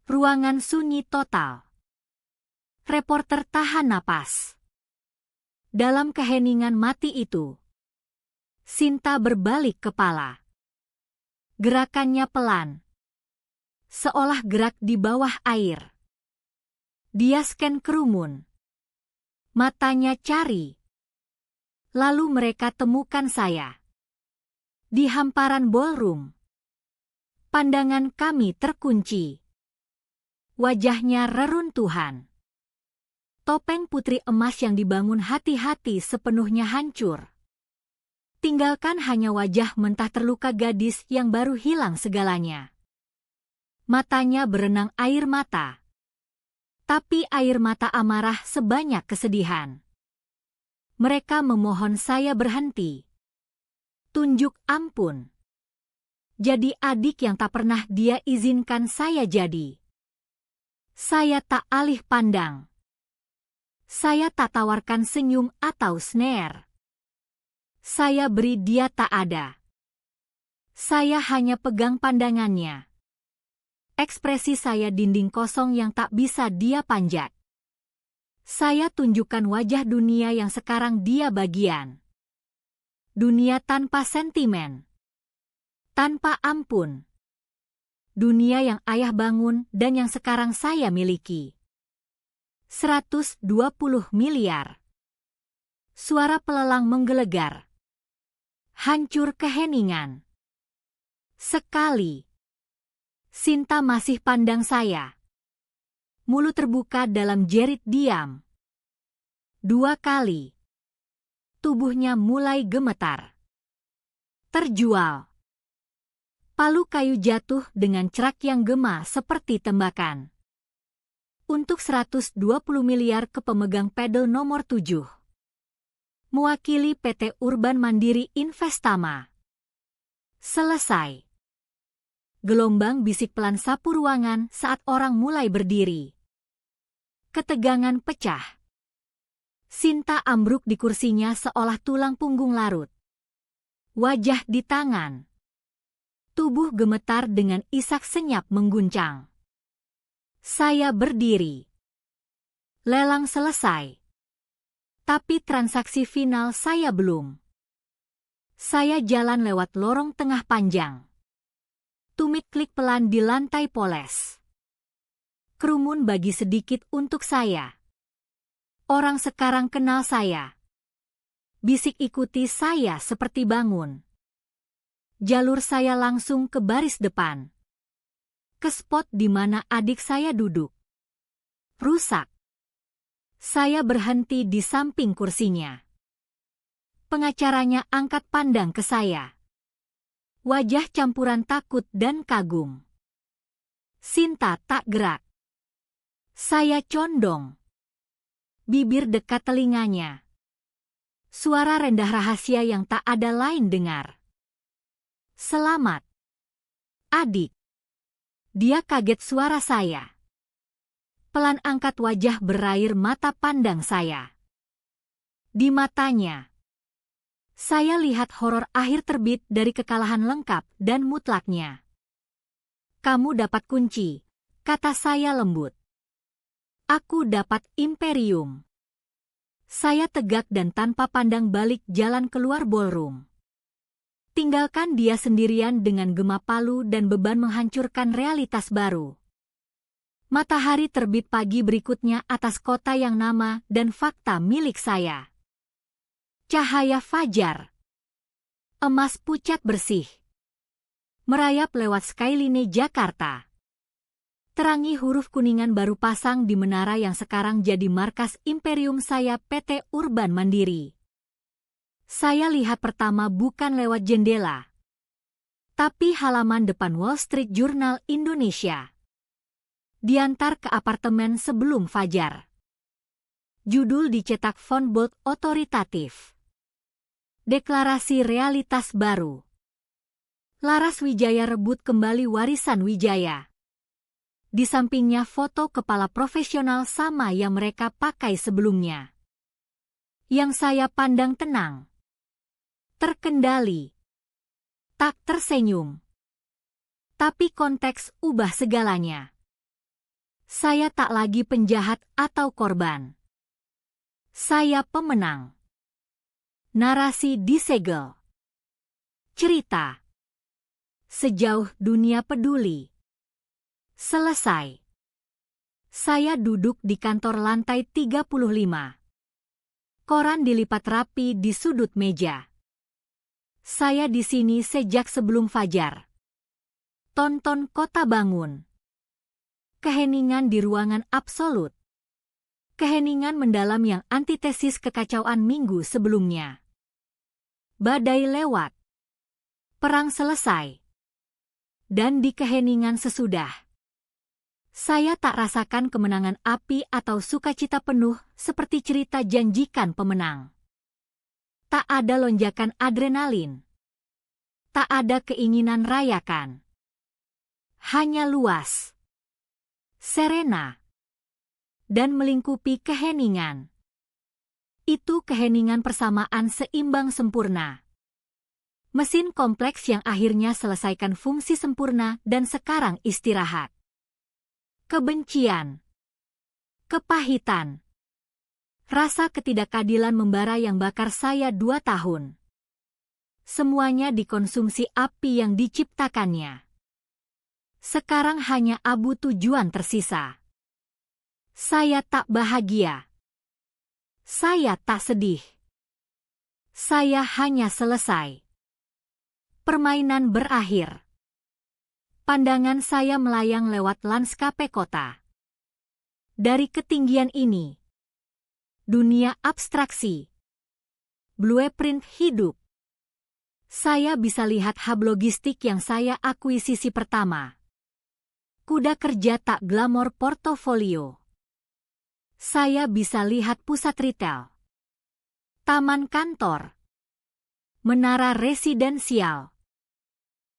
Ruangan sunyi total. Reporter tahan napas. Dalam keheningan mati itu, Sinta berbalik kepala. Gerakannya pelan. Seolah gerak di bawah air. Dia scan kerumun. Matanya cari. Lalu mereka temukan saya. Di hamparan ballroom. Pandangan kami terkunci. Wajahnya reruntuhan. Topeng putri emas yang dibangun hati-hati sepenuhnya hancur. Tinggalkan hanya wajah mentah terluka gadis yang baru hilang segalanya. Matanya berenang air mata. Tapi air mata amarah sebanyak kesedihan. Mereka memohon saya berhenti. Tunjuk ampun. Jadi adik yang tak pernah dia izinkan saya jadi. Saya tak alih pandang. Saya tak tawarkan senyum atau snare. Saya beri dia tak ada. Saya hanya pegang pandangannya. Ekspresi saya dinding kosong yang tak bisa dia panjat. Saya tunjukkan wajah dunia yang sekarang dia bagian. Dunia tanpa sentimen. Tanpa ampun. Dunia yang ayah bangun dan yang sekarang saya miliki. 120 miliar. Suara pelelang menggelegar. Hancur keheningan. Sekali. Sinta masih pandang saya. Mulut terbuka dalam jerit diam. 2 kali. Tubuhnya mulai gemetar. Terjual. Palu kayu jatuh dengan cerak yang gema seperti tembakan. Untuk 120 miliar ke pemegang pedel nomor 7. Mewakili PT Urban Mandiri Investama. Selesai. Gelombang bisik pelan sapu ruangan saat orang mulai berdiri. Ketegangan pecah. Sinta ambruk di kursinya seolah tulang punggung larut. Wajah di tangan. Tubuh gemetar dengan isak senyap mengguncang. Saya berdiri. Lelang selesai. Tapi transaksi final saya belum. Saya jalan lewat lorong tengah panjang. Tumit klik pelan di lantai poles. Kerumun bagi sedikit untuk saya. Orang sekarang kenal saya. Bisik ikuti saya seperti bangun. Jalur saya langsung ke baris depan. Ke spot di mana adik saya duduk. Rusak. Saya berhenti di samping kursinya. Pengacaranya angkat pandang ke saya. Wajah campuran takut dan kagum. Sinta tak gerak. Saya condong. Bibir dekat telinganya. Suara rendah rahasia yang tak ada lain dengar. Selamat. Adik. Dia kaget suara saya. Pelan angkat wajah berair mata pandang saya. Di matanya. Saya lihat horor akhir terbit dari kekalahan lengkap dan mutlaknya. Kamu dapat kunci, kata saya lembut. Aku dapat imperium. Saya tegak dan tanpa pandang balik jalan keluar ballroom. Tinggalkan dia sendirian dengan gema palu dan beban menghancurkan realitas baru. Matahari terbit pagi berikutnya atas kota yang nama dan fakta milik saya. Cahaya fajar. Emas pucat bersih. Merayap lewat skyline Jakarta. Terangi huruf kuningan baru pasang di menara yang sekarang jadi markas imperium saya PT Urban Mandiri. Saya lihat pertama bukan lewat jendela, tapi halaman depan Wall Street Journal Indonesia. Diantar ke apartemen sebelum fajar. Judul dicetak font bold otoritatif. Deklarasi realitas baru. Laras Wijaya rebut kembali warisan Wijaya. Di sampingnya foto kepala profesional sama yang mereka pakai sebelumnya. Yang saya pandang tenang. Terkendali. Tak tersenyum. Tapi konteks ubah segalanya. Saya tak lagi penjahat atau korban. Saya pemenang. Narasi disegel. Cerita. Sejauh dunia peduli. Selesai. Saya duduk di kantor lantai 35. Koran dilipat rapi di sudut meja. Saya di sini sejak sebelum fajar. Tonton kota bangun. Keheningan di ruangan absolut. Keheningan mendalam yang antitesis kekacauan minggu sebelumnya. Badai lewat. Perang selesai. Dan di keheningan sesudah. Saya tak rasakan kemenangan api atau sukacita penuh seperti cerita janjikan pemenang. Tak ada lonjakan adrenalin. Tak ada keinginan rayakan. Hanya luas. Serena. Dan melingkupi keheningan. Itu keheningan persamaan seimbang sempurna. Mesin kompleks yang akhirnya selesaikan fungsi sempurna dan sekarang istirahat. Kebencian. Kepahitan. Rasa ketidakadilan membara yang bakar saya 2 tahun. Semuanya dikonsumsi api yang diciptakannya. Sekarang hanya abu tujuan tersisa. Saya tak bahagia. Saya tak sedih. Saya hanya selesai. Permainan berakhir. Pandangan saya melayang lewat lanskape kota. Dari ketinggian ini, dunia abstraksi, blueprint hidup. Saya bisa lihat hub logistik yang saya akuisisi pertama. Kuda kerja tak glamor portofolio. Saya bisa lihat pusat retail, taman kantor, menara residensial.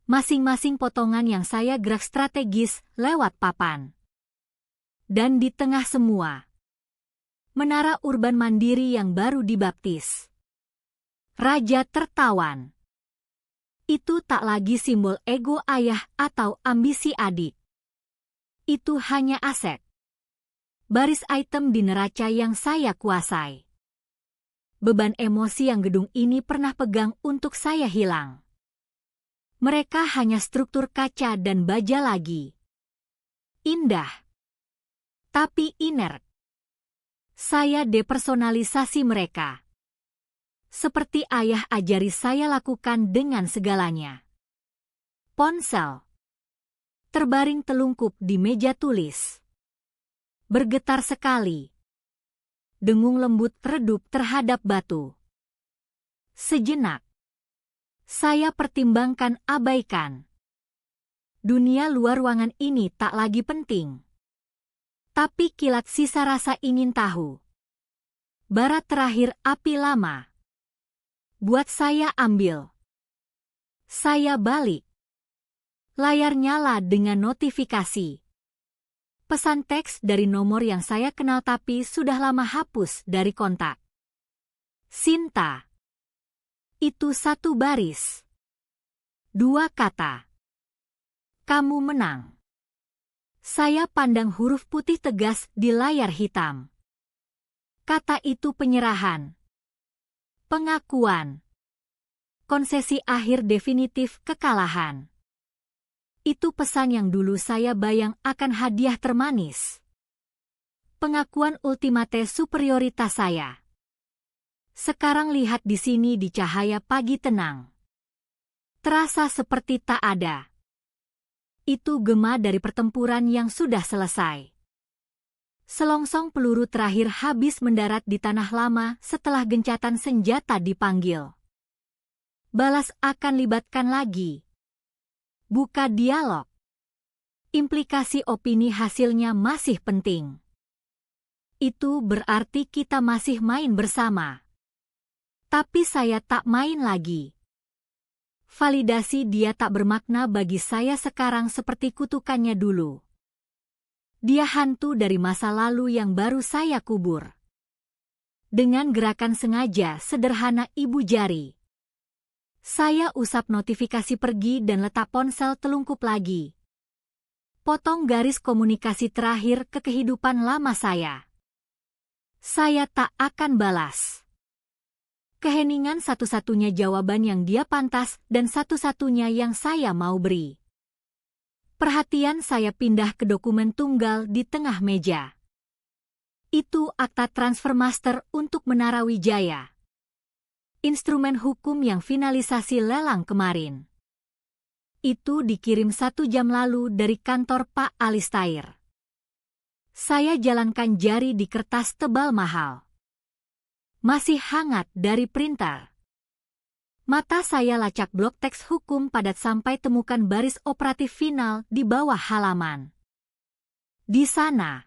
Masing-masing potongan yang saya gerak strategis lewat papan. Dan di tengah semua, menara urban mandiri yang baru dibaptis. Raja Tertawan. Itu tak lagi simbol ego ayah atau ambisi adik. Itu hanya aset. Baris item di neraca yang saya kuasai. Beban emosi yang gedung ini pernah pegang untuk saya hilang. Mereka hanya struktur kaca dan baja lagi. Indah. Tapi inert. Saya depersonalisasi mereka. Seperti ayah ajari saya lakukan dengan segalanya. Ponsel. Terbaring telungkup di meja tulis. Bergetar sekali. Dengung lembut redup terhadap batu. Sejenak. Saya pertimbangkan abaikan. Dunia luar ruangan ini tak lagi penting. Tapi kilat sisa rasa ingin tahu. Bara terakhir api lama. Buat saya ambil. Saya balik. Layar nyala dengan notifikasi. Pesan teks dari nomor yang saya kenal tapi sudah lama hapus dari kontak. Sinta. Itu satu baris. Dua kata. Kamu menang. Saya pandang huruf putih tegas di layar hitam. Kata itu penyerahan. Pengakuan. Konsesi akhir definitif kekalahan. Itu pesan yang dulu saya bayang akan hadiah termanis. Pengakuan ultimate superioritas saya. Sekarang lihat di sini di cahaya pagi tenang. Terasa seperti tak ada. Itu gema dari pertempuran yang sudah selesai. Selongsong peluru terakhir habis mendarat di tanah lama setelah gencatan senjata dipanggil. Balas akan libatkan lagi. Buka dialog. Implikasi opini hasilnya masih penting. Itu berarti kita masih main bersama. Tapi saya tak main lagi. Validasi dia tak bermakna bagi saya sekarang seperti kutukannya dulu. Dia hantu dari masa lalu yang baru saya kubur. Dengan gerakan sengaja sederhana ibu jari. Saya usap notifikasi pergi dan letak ponsel telungkup lagi. Potong garis komunikasi terakhir ke kehidupan lama saya. Saya tak akan balas. Keheningan satu-satunya jawaban yang dia pantas dan satu-satunya yang saya mau beri. Perhatian saya pindah ke dokumen tunggal di tengah meja. Itu akta transfer master untuk Menara Wijaya. Instrumen hukum yang finalisasi lelang kemarin. Itu dikirim 1 jam lalu dari kantor Pak Alistair. Saya jalankan jari di kertas tebal mahal. Masih hangat dari printer. Mata saya lacak blok teks hukum padat sampai temukan baris operatif final di bawah halaman. Di sana,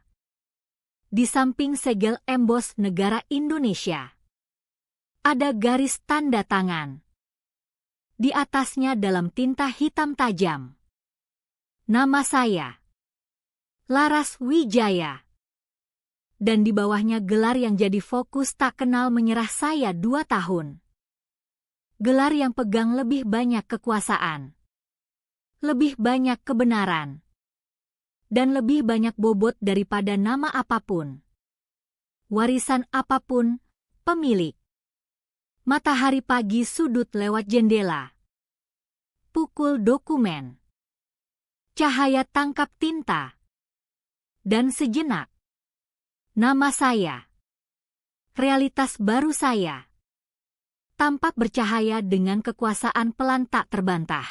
di samping segel embos negara Indonesia, ada garis tanda tangan. Di atasnya dalam tinta hitam tajam. Nama saya, Laras Wijaya. Dan di bawahnya gelar yang jadi fokus tak kenal menyerah saya 2 tahun. Gelar yang pegang lebih banyak kekuasaan. Lebih banyak kebenaran. Dan lebih banyak bobot daripada nama apapun. Warisan apapun, pemilik. Matahari pagi sudut lewat jendela. Pukul dokumen. Cahaya tangkap tinta. Dan sejenak. Nama saya. Realitas baru saya. Tampak bercahaya dengan kekuasaan pelan tak terbantah.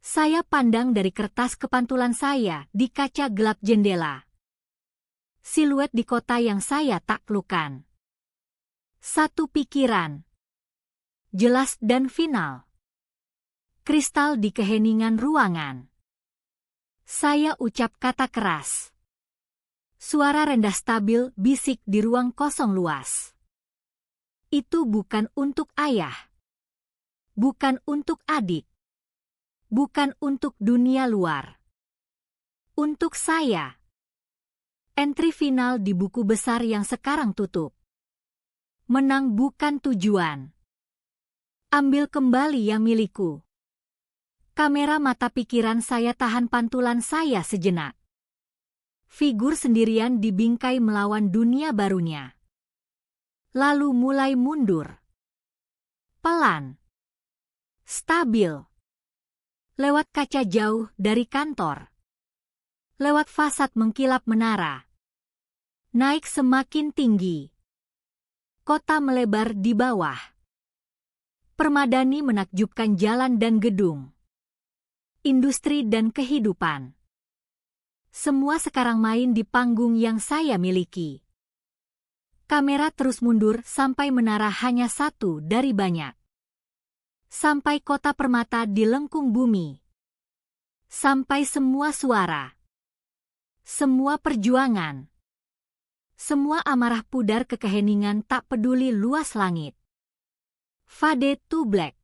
Saya pandang dari kertas kepantulan saya di kaca gelap jendela. Siluet di kota yang saya taklukkan. Satu pikiran. Jelas dan final. Kristal di keheningan ruangan. Saya ucap kata keras. Suara rendah stabil bisik di ruang kosong luas. Itu bukan untuk ayah. Bukan untuk adik. Bukan untuk dunia luar. Untuk saya. Entry final di buku besar yang sekarang tutup. Menang bukan tujuan. Ambil kembali yang milikku. Kamera mata pikiran saya tahan pantulan saya sejenak. Figur sendirian di bingkai melawan dunia barunya. Lalu mulai mundur. Pelan. Stabil. Lewat kaca jauh dari kantor. Lewat fasad mengkilap menara. Naik semakin tinggi. Kota melebar di bawah. Permadani menakjubkan jalan dan gedung. Industri dan kehidupan. Semua sekarang main di panggung yang saya miliki. Kamera terus mundur sampai menara hanya satu dari banyak. Sampai kota permata di lengkung bumi. Sampai semua suara. Semua perjuangan. Semua amarah pudar ke keheningan tak peduli luas langit. Fade to black.